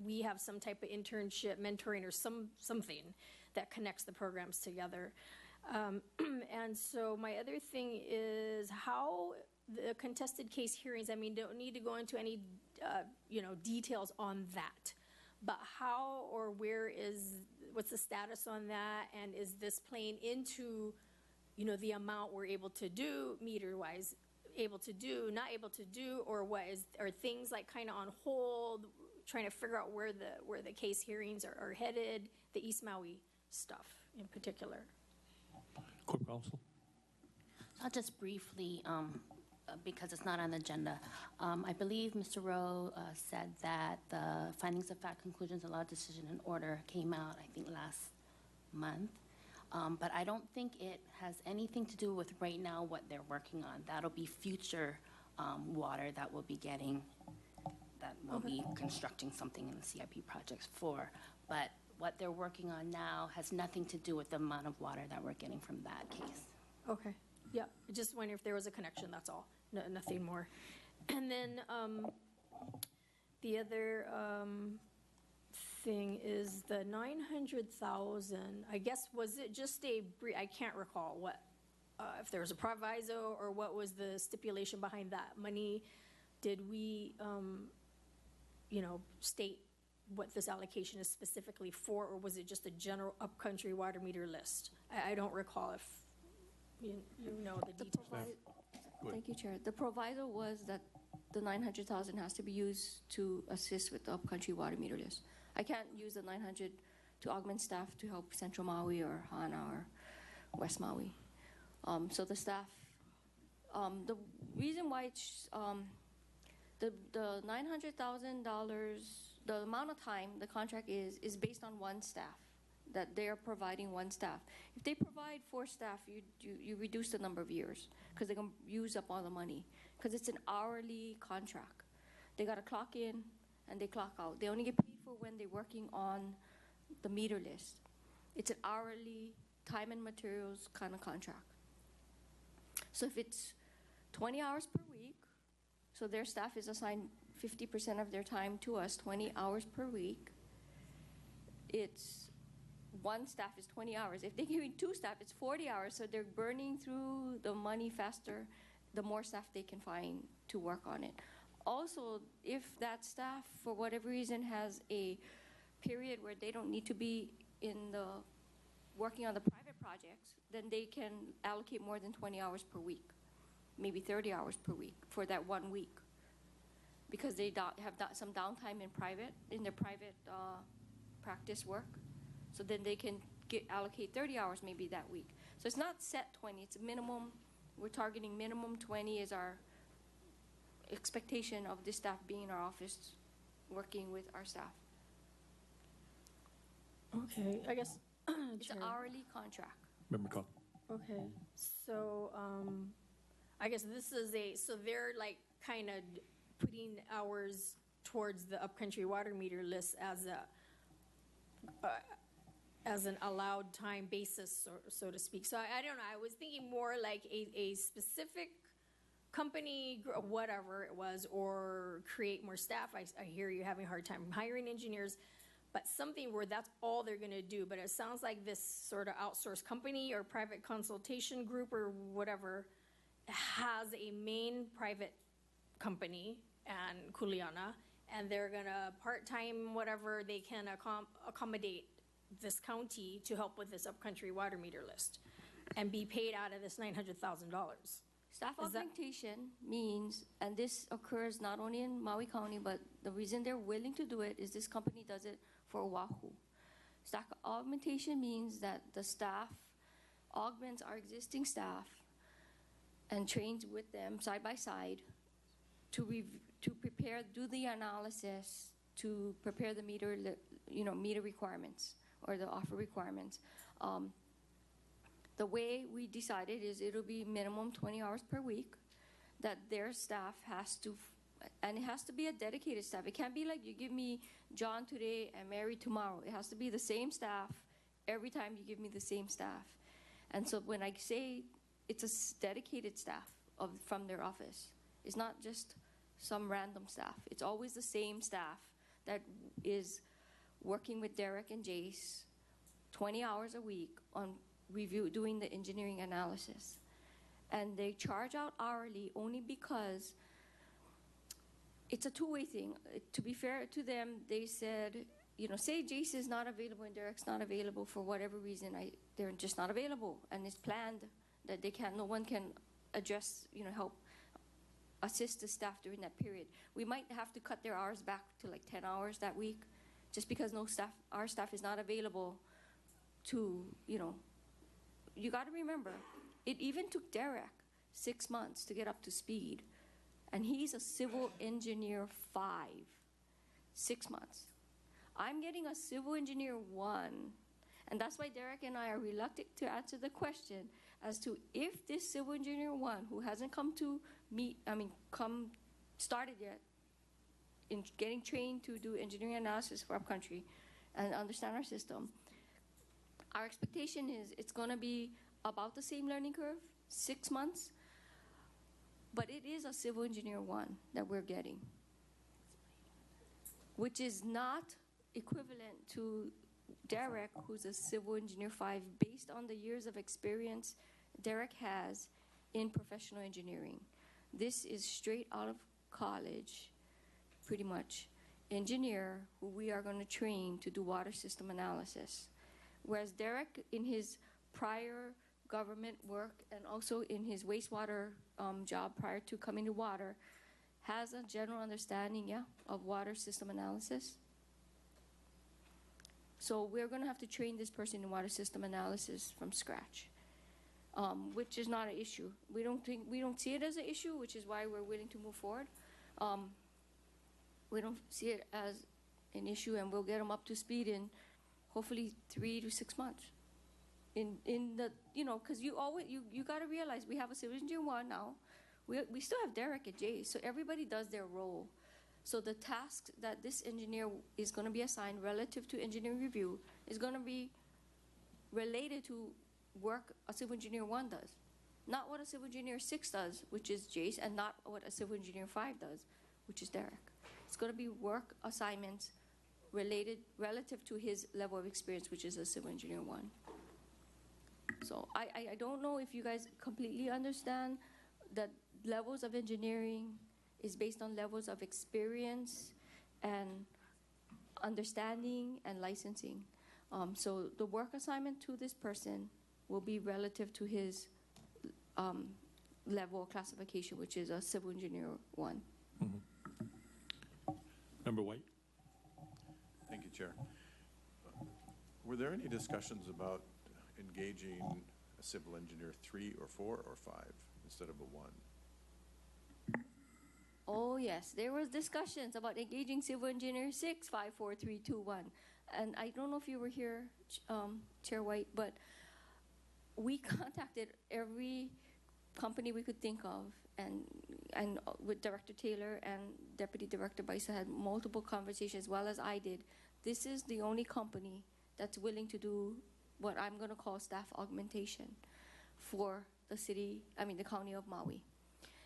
we have some type of internship, mentoring, or something that connects the programs together. And so my other thing is how the contested case hearings, I mean, don't need to go into any, details on that, but how or what's the status on that? And is this playing into, the amount we're able to do meter-wise, able to do, not able to do, or are things like kind of on hold, trying to figure out where the case hearings are headed, the East Maui stuff in particular. Corp Counsel. I'll just briefly, because it's not on the agenda. I believe Mr. Rowe said that the findings of fact, conclusions, and law decision and order came out, I think, last month. But I don't think it has anything to do with right now what they're working on. That'll be future water that we'll be getting, that we'll be constructing something in the CIP projects for. But what they're working on now has nothing to do with the amount of water that we're getting from that case. Okay. Yeah, I just wonder if there was a connection, that's all. No, nothing more. And then the other thing is the 900,000, I guess, was it just I can't recall what, if there was a proviso or what was the stipulation behind that money? Did we, state what this allocation is specifically for, or was it just a general upcountry water meter list? I don't recall if you know the details. Thank you, Chair. The proviso was that the 900,000 has to be used to assist with the upcountry water meter list. I can't use the 900 to augment staff to help Central Maui or Hana or West Maui. So the staff, the reason why it's, the $900,000, the amount of time the contract is based on one staff, that they're providing one staff. If they provide 4 staff, you reduce the number of years because they're going to use up all the money because it's an hourly contract. They got to clock in and they clock out. They only get paid for when they're working on the meter list. It's an hourly time and materials kind of contract. So if it's 20 hours per week, so their staff is assigned 50% of their time to us, 20 hours per week. It's one staff is 20 hours. If they're giving 2 staff, it's 40 hours. So they're burning through the money faster, the more staff they can find to work on it. Also, if that staff, for whatever reason, has a period where they don't need to be in the working on the private projects, then they can allocate more than 20 hours per week, maybe 30 hours per week for that 1 week. because they have some downtime in their private practice work. So then they can allocate 30 hours maybe that week. So it's not set 20, it's a minimum. We're targeting minimum 20 is our expectation of this staff being in our office working with our staff. Okay, I guess. It's an hourly contract. Member Call. Okay, so I guess this is so they're like kind of putting hours towards the Upcountry water meter list as an allowed time basis, so to speak. So I don't know, I was thinking more like a specific company, whatever it was, or create more staff. I hear you having a hard time hiring engineers, but something where that's all they're going to do. But it sounds like this sort of outsourced company or private consultation group or whatever has a main private company and Kuleana, and they're going to part-time whatever they can accommodate this county to help with this Upcountry water meter list and be paid out of this $900,000. Staff augmentation means, and this occurs not only in Maui County, but the reason they're willing to do it is this company does it for Oahu. Staff augmentation means that the staff augments our existing staff and trains with them side by side to prepare, do the analysis, to prepare the meter requirements or the offer requirements. The way we decided is it'll be minimum 20 hours per week that their staff has to, and it has to be a dedicated staff. It can't be like you give me John today and Mary tomorrow. It has to be the same staff every time you give me the same staff. And so when I say it's a dedicated staff from their office, it's not just some random staff. It's always the same staff that is working with Derek and Jace 20 hours a week on doing the engineering analysis. And they charge out hourly only because it's a two-way thing. To be fair to them, they said, say Jace is not available and Derek's not available for whatever reason, they're just not available, and it's planned that no one can address, help assist the staff during that period. We might have to cut their hours back to like 10 hours that week, just because our staff is not available to, you got to remember, it even took Derek 6 months to get up to speed, and he's a civil engineer 5, 6 months. I'm getting a civil engineer 1, and that's why Derek and I are reluctant to answer the question as to if this civil engineer 1, who hasn't started yet in getting trained to do engineering analysis for Upcountry and understand our system, our expectation is it's going to be about the same learning curve, 6 months, but it is a civil engineer 1 that we're getting, which is not equivalent to Derek, who's a civil engineer 5, based on the years of experience Derek has in professional engineering. This is straight out of college, pretty much, engineer who we are going to train to do water system analysis. Whereas Derek, in his prior government work and also in his wastewater job prior to coming to water, has a general understanding, of water system analysis. So we're going to have to train this person in water system analysis from scratch, which is not an issue. We don't see it as an issue, which is why we're willing to move forward. We don't see it as an issue, and we'll get them up to speed in hopefully 3 to 6 months. Because you got to realize we have a civil engineer 1 now. We still have Derek and Jay, so everybody does their role. So the task that this engineer is going to be assigned relative to engineering review is going to be related to work a civil engineer 1 does. Not what a civil engineer 6 does, which is Jace, and not what a civil engineer 5 does, which is Derek. It's going to be work assignments relative to his level of experience, which is a civil engineer 1. So I don't know if you guys completely understand that levels of engineering is based on levels of experience and understanding and licensing. So the work assignment to this person will be relative to his level of classification, which is a civil engineer 1. Mm-hmm. Member White? Thank you, Chair. Were there any discussions about engaging a civil engineer 3 or 4 or 5 instead of a 1? Oh, yes, there was discussions about engaging civil engineer 6, 5, 4, 3, 2, 1. And I don't know if you were here, Chair White, but we contacted every company we could think of, and with Director Taylor and Deputy Director Baisa had multiple conversations, as well as I did. This is the only company that's willing to do what I'm going to call staff augmentation for the county of Maui.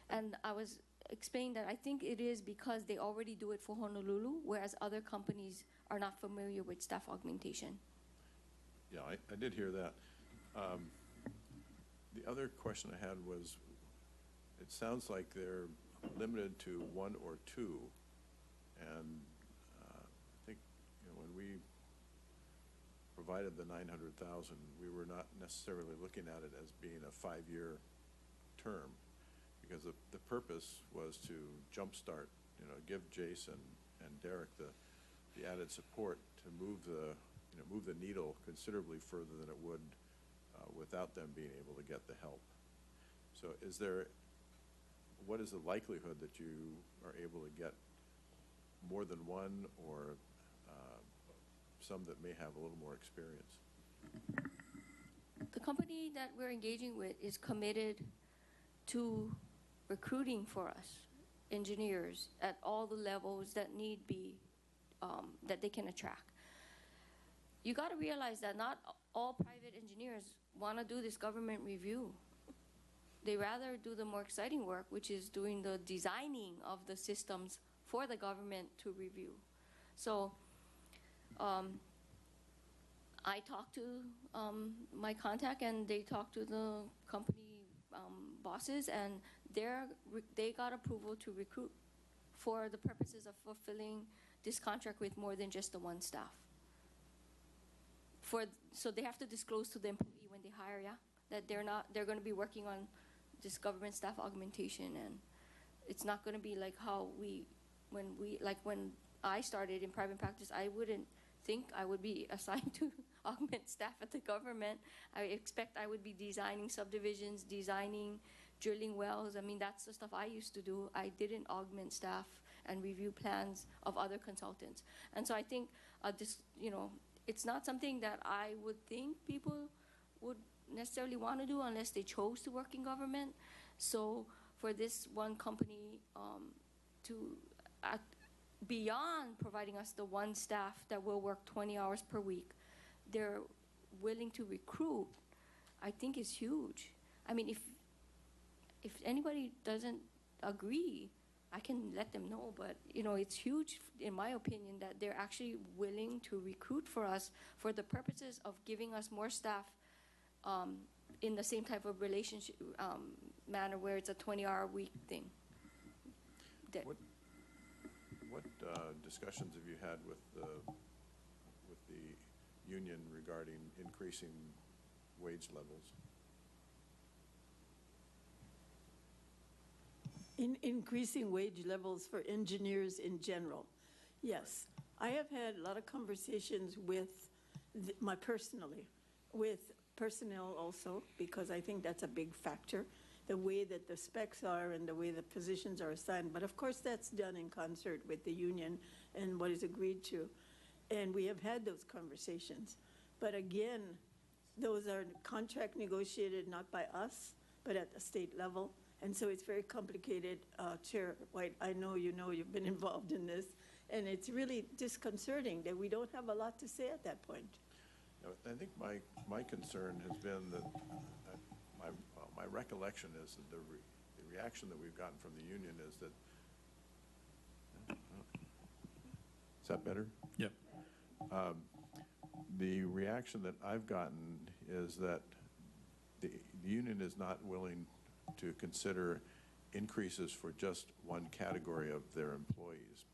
And I was explaining that I think it is because they already do it for Honolulu, whereas other companies are not familiar with staff augmentation. Yeah, I did hear that. The other question I had was, it sounds like they're limited to 1 or 2, and I think when we provided the 900,000, we were not necessarily looking at it as being a 5-year term, because the purpose was to jumpstart, give Jason and Derek the added support to move the needle considerably further than it would without them being able to get the help. So what is the likelihood that you are able to get more than 1 or some that may have a little more experience? The company that we're engaging with is committed to recruiting for us engineers at all the levels that need be, that they can attract. You got to realize that not all private engineers want to do this government review. They rather do the more exciting work, which is doing the designing of the systems for the government to review. So I talked to my contact, and they talked to the company bosses, and they got approval to recruit for the purposes of fulfilling this contract with more than just the 1 staff. So they have to disclose to the employee when they hire, that they're going to be working on this government staff augmentation, and it's not going to be like how when I started in private practice, I wouldn't think I would be assigned to augment staff at the government. I expect I would be designing subdivisions, designing drilling wells. I mean, that's the stuff I used to do. I didn't augment staff and review plans of other consultants. And so I think it's not something that I would think people would necessarily want to do unless they chose to work in government. So for this one company to act beyond providing us the 1 staff that will work 20 hours per week, they're willing to recruit, I think is huge. I mean, if anybody doesn't agree, I can let them know, but it's huge in my opinion that they're actually willing to recruit for us for the purposes of giving us more staff in the same type of relationship manner where it's a 20-hour week thing. What discussions have you had with the union regarding increasing wage levels? In increasing wage levels for engineers in general, yes. I have had a lot of conversations with with personnel also, because I think that's a big factor, the way that the specs are and the way the positions are assigned. But of course, that's done in concert with the union and what is agreed to. And we have had those conversations. But again, those are contract negotiated not by us, but at the state level. And so it's very complicated. Chair White, I know you've been involved in this, and it's really disconcerting that we don't have a lot to say at that point. I think my concern has been that my recollection is that the reaction that we've gotten from the union is that. Is that better? Yeah. The reaction that I've gotten is that the union is not willing to consider increases for just one category of their employees.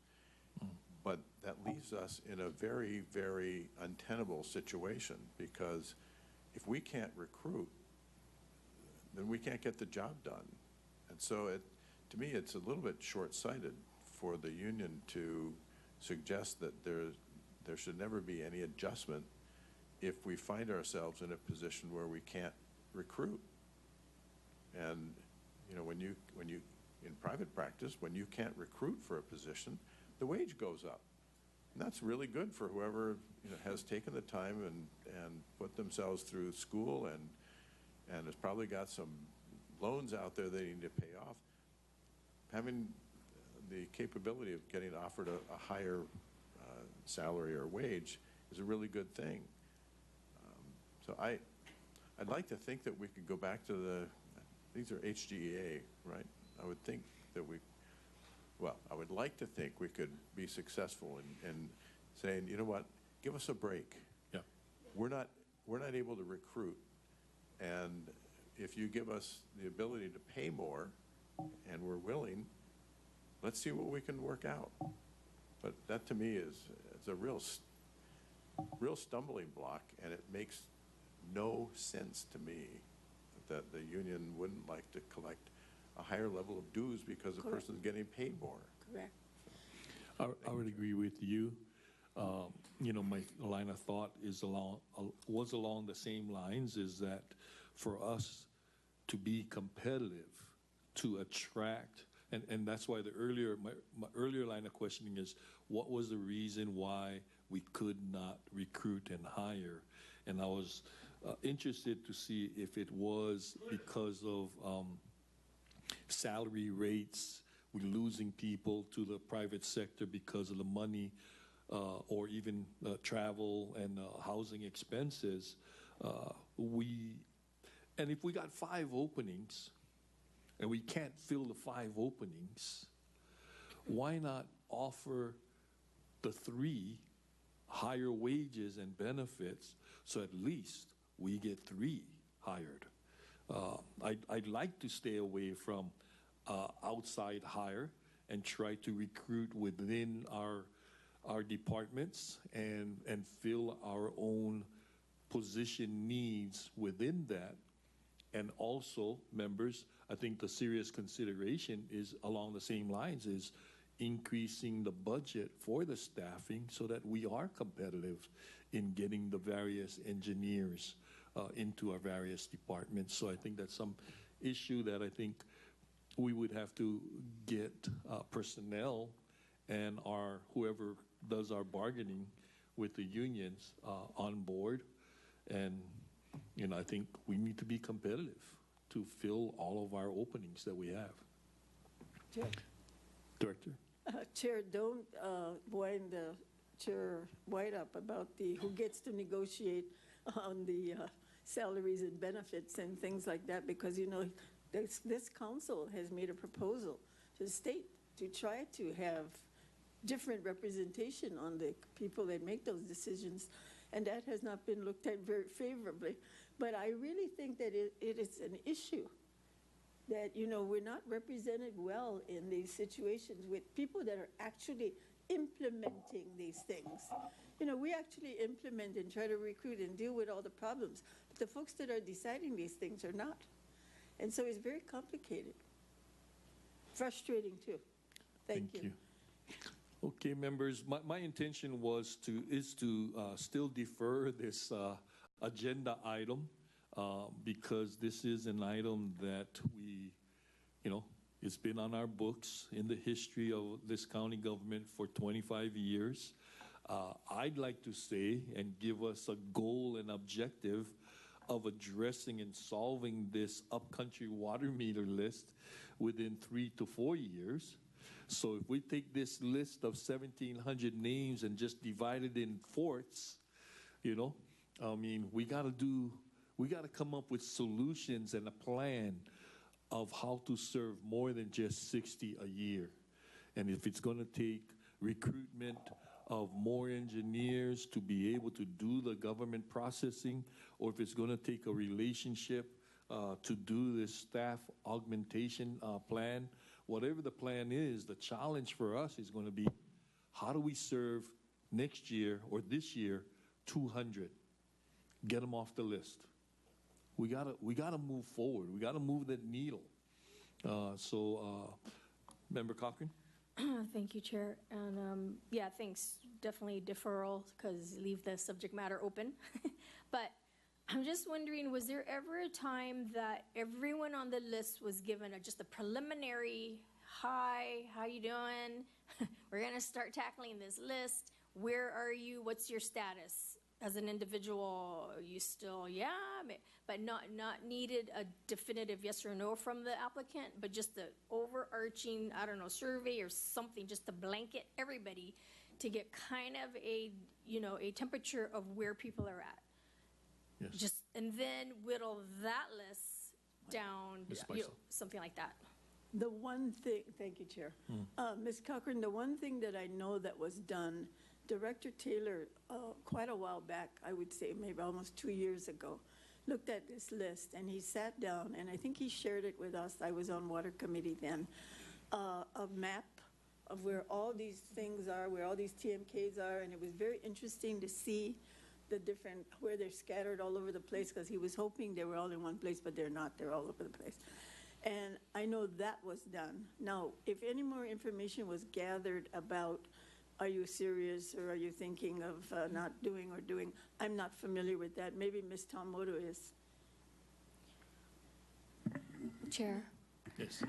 But that leaves us in a very, very untenable situation, because if we can't recruit, then we can't get the job done. And so to me, it's a little bit short-sighted for the union to suggest that there should never be any adjustment if we find ourselves in a position where we can't recruit. And, you know, when you in private practice, when you can't recruit for a position, the wage goes up. And that's really good for whoever, you know, has taken the time and put themselves through school and has probably got some loans out there they need to pay off. Having the capability of getting offered a higher salary or wage is a really good thing. So I'd like to think that we could go back to these are HGEA, right? I would think that I would like to think we could be successful in saying, you know what, give us a break. Yeah. We're not able to recruit, and if you give us the ability to pay more, and we're willing, let's see what we can work out. But that to me is a real stumbling block, and it makes no sense to me that the union wouldn't like to collect a higher level of dues because the person's getting paid more. Correct. I would agree with you. You know, my line of thought was along the same lines, is that for us to be competitive, to attract, and that's why my earlier line of questioning is, what was the reason why we could not recruit and hire? And I was interested to see if it was because of salary rates, we're losing people to the private sector because of the money, or even travel and housing expenses. And if we got 5 openings and we can't fill the 5 openings, why not offer the 3 higher wages and benefits, so at least we get 3 hired? I'd like to stay away from outside hire and try to recruit within our departments and fill our own position needs within that. And also, members, I think the serious consideration is along the same lines, is increasing the budget for the staffing so that we are competitive in getting the various engineers into our various departments. So I think that's some issue that I think we would have to get personnel and whoever does our bargaining with the unions on board. And, you know, I think we need to be competitive to fill all of our openings that we have. Chair. Director? Chair, don't wind the Chair White up about who gets to negotiate on the salaries and benefits and things like that, because, you know, this council has made a proposal to the state to try to have different representation on the people that make those decisions, and that has not been looked at very favorably. But I really think that it is an issue that, you know, we're not represented well in these situations with people that are actually implementing these things. You know, we actually implement and try to recruit and deal with all the problems, but the folks that are deciding these things are not. And so it's very complicated. Frustrating too. Thank you. Okay, members, my intention is to still defer this agenda item because this is an item that it's been on our books in the history of this county government for 25 years. I'd like to say and give us a goal and objective of addressing and solving this upcountry water meter list within 3 to 4 years. So if we take this list of 1,700 names and just divide it in fourths, you know, I mean, we got to come up with solutions and a plan of how to serve more than just 60 a year. And if it's going to take recruitment of more engineers to be able to do the government processing, or if it's going to take a relationship to do this staff augmentation plan, whatever the plan is, the challenge for us is going to be, how do we serve next year or this year 200? Get them off the list. We gotta move forward. We gotta move that needle. Member Cochran? Thank you, Chair. And yeah, thanks. Definitely deferral because leave the subject matter open. But I'm just wondering, was there ever a time that everyone on the list was given just a preliminary, hi, how you doing? We're going to start tackling this list. Where are you? What's your status? As an individual, are you still, yeah, but not needed a definitive yes or no from the applicant, but just the overarching, I don't know, survey or something, just to blanket everybody to get kind of a, a temperature of where people are at. Yes. Just, and then whittle that list down, Ms. Bison. something like that. The one thing, thank you, Chair. Ms. Cochran, the one thing that I know that was done, Director Taylor, quite a while back, I would say maybe almost 2 years ago, looked at this list and he sat down and I think he shared it with us. I was on Water Committee then, a map of where all these things are, where all these TMKs are, and it was very interesting to see the different, where they're scattered all over the place, because he was hoping they were all in one place, but they're not, they're all over the place. And I know that was done. Now, if any more information was gathered about, are you serious or are you thinking of not doing or doing, I'm not familiar with that. Maybe Ms. Tomoto is. Chair. Yes.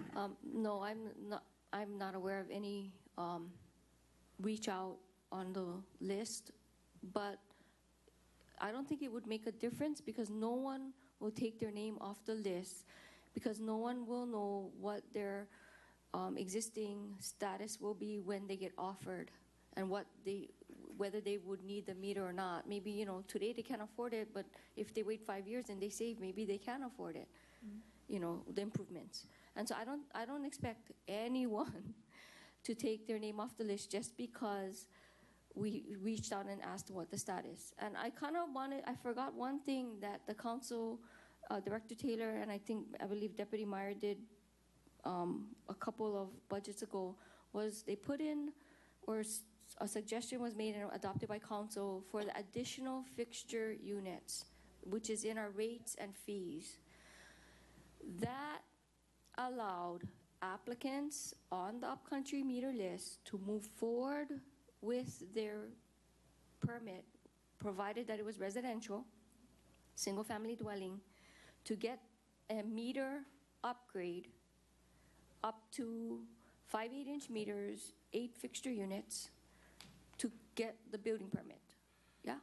No, I'm not aware of any reach out on the list, but I don't think it would make a difference because no one will take their name off the list because no one will know what their existing status will be when they get offered and whether they would need the meter or not. Maybe, today they can't afford it, but if they wait 5 years and they save, maybe they can afford it, the improvements. And so I don't expect anyone to take their name off the list just because we reached out and asked what the status. And I forgot one thing that the council, Director Taylor, and I believe Deputy Meyer did a couple of budgets ago, was they put in, or a suggestion was made and adopted by council for the additional fixture units, which is in our rates and fees. That allowed applicants on the Upcountry meter list to move forward with their permit, provided that it was residential, single-family dwelling, to get a meter upgrade up to 5 8-inch meters, 8 fixture units, to get the building permit. Yeah.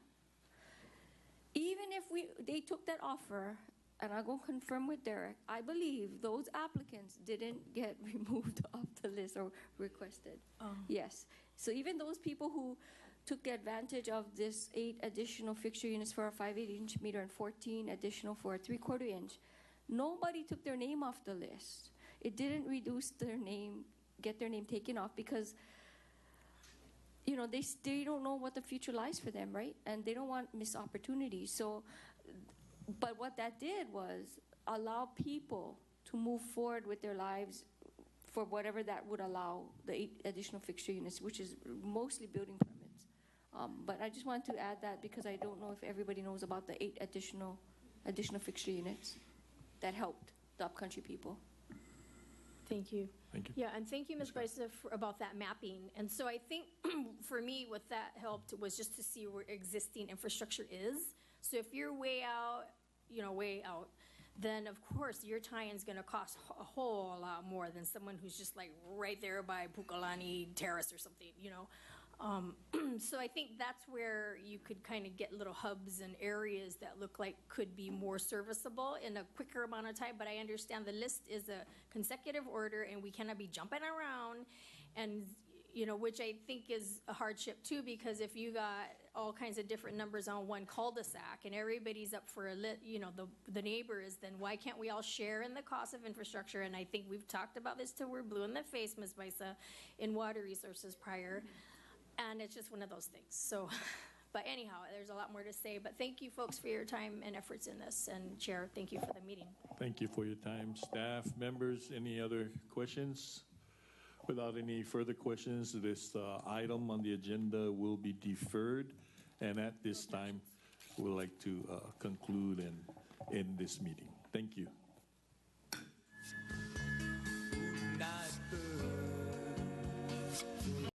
Even if they took that offer, and I'll go confirm with Derek, I believe those applicants didn't get removed off the list or requested. Yes. So even those people who took advantage of this 8 additional fixture units for a 5 8-inch meter and 14 additional for a 3/4 inch, nobody took their name off the list. It didn't reduce their name, get their name taken off because they don't know what the future lies for them, right? And they don't want missed opportunities. So, but what that did was allow people to move forward with their lives for whatever that would allow, the 8 additional fixture units, which is mostly building permits. But I just wanted to add that because I don't know if everybody knows about the 8 additional fixture units that helped the Upcountry people. Thank you. Thank you. Yeah, and thank you, Ms. Bison, about that mapping. And so I think for me, what that helped was just to see where existing infrastructure is. So if you're way out, then of course your tie-in's going to cost a whole lot more than someone who's just like right there by Pukalani Terrace or something, So I think that's where you could kind of get little hubs and areas that look like could be more serviceable in a quicker amount of time. But I understand the list is a consecutive order and we cannot be jumping around, and which I think is a hardship too, because if you got all kinds of different numbers on one cul-de-sac and everybody's up for the neighbors, then why can't we all share in the cost of infrastructure? And I think we've talked about this till we're blue in the face, Ms. Bisa, in water resources prior. And it's just one of those things. So, but anyhow, there's a lot more to say. But thank you, folks, for your time and efforts in this. And Chair, thank you for the meeting. Thank you for your time. Staff, members, any other questions? Without any further questions, this item on the agenda will be deferred. And at this time, we'd like to conclude and end this meeting. Thank you.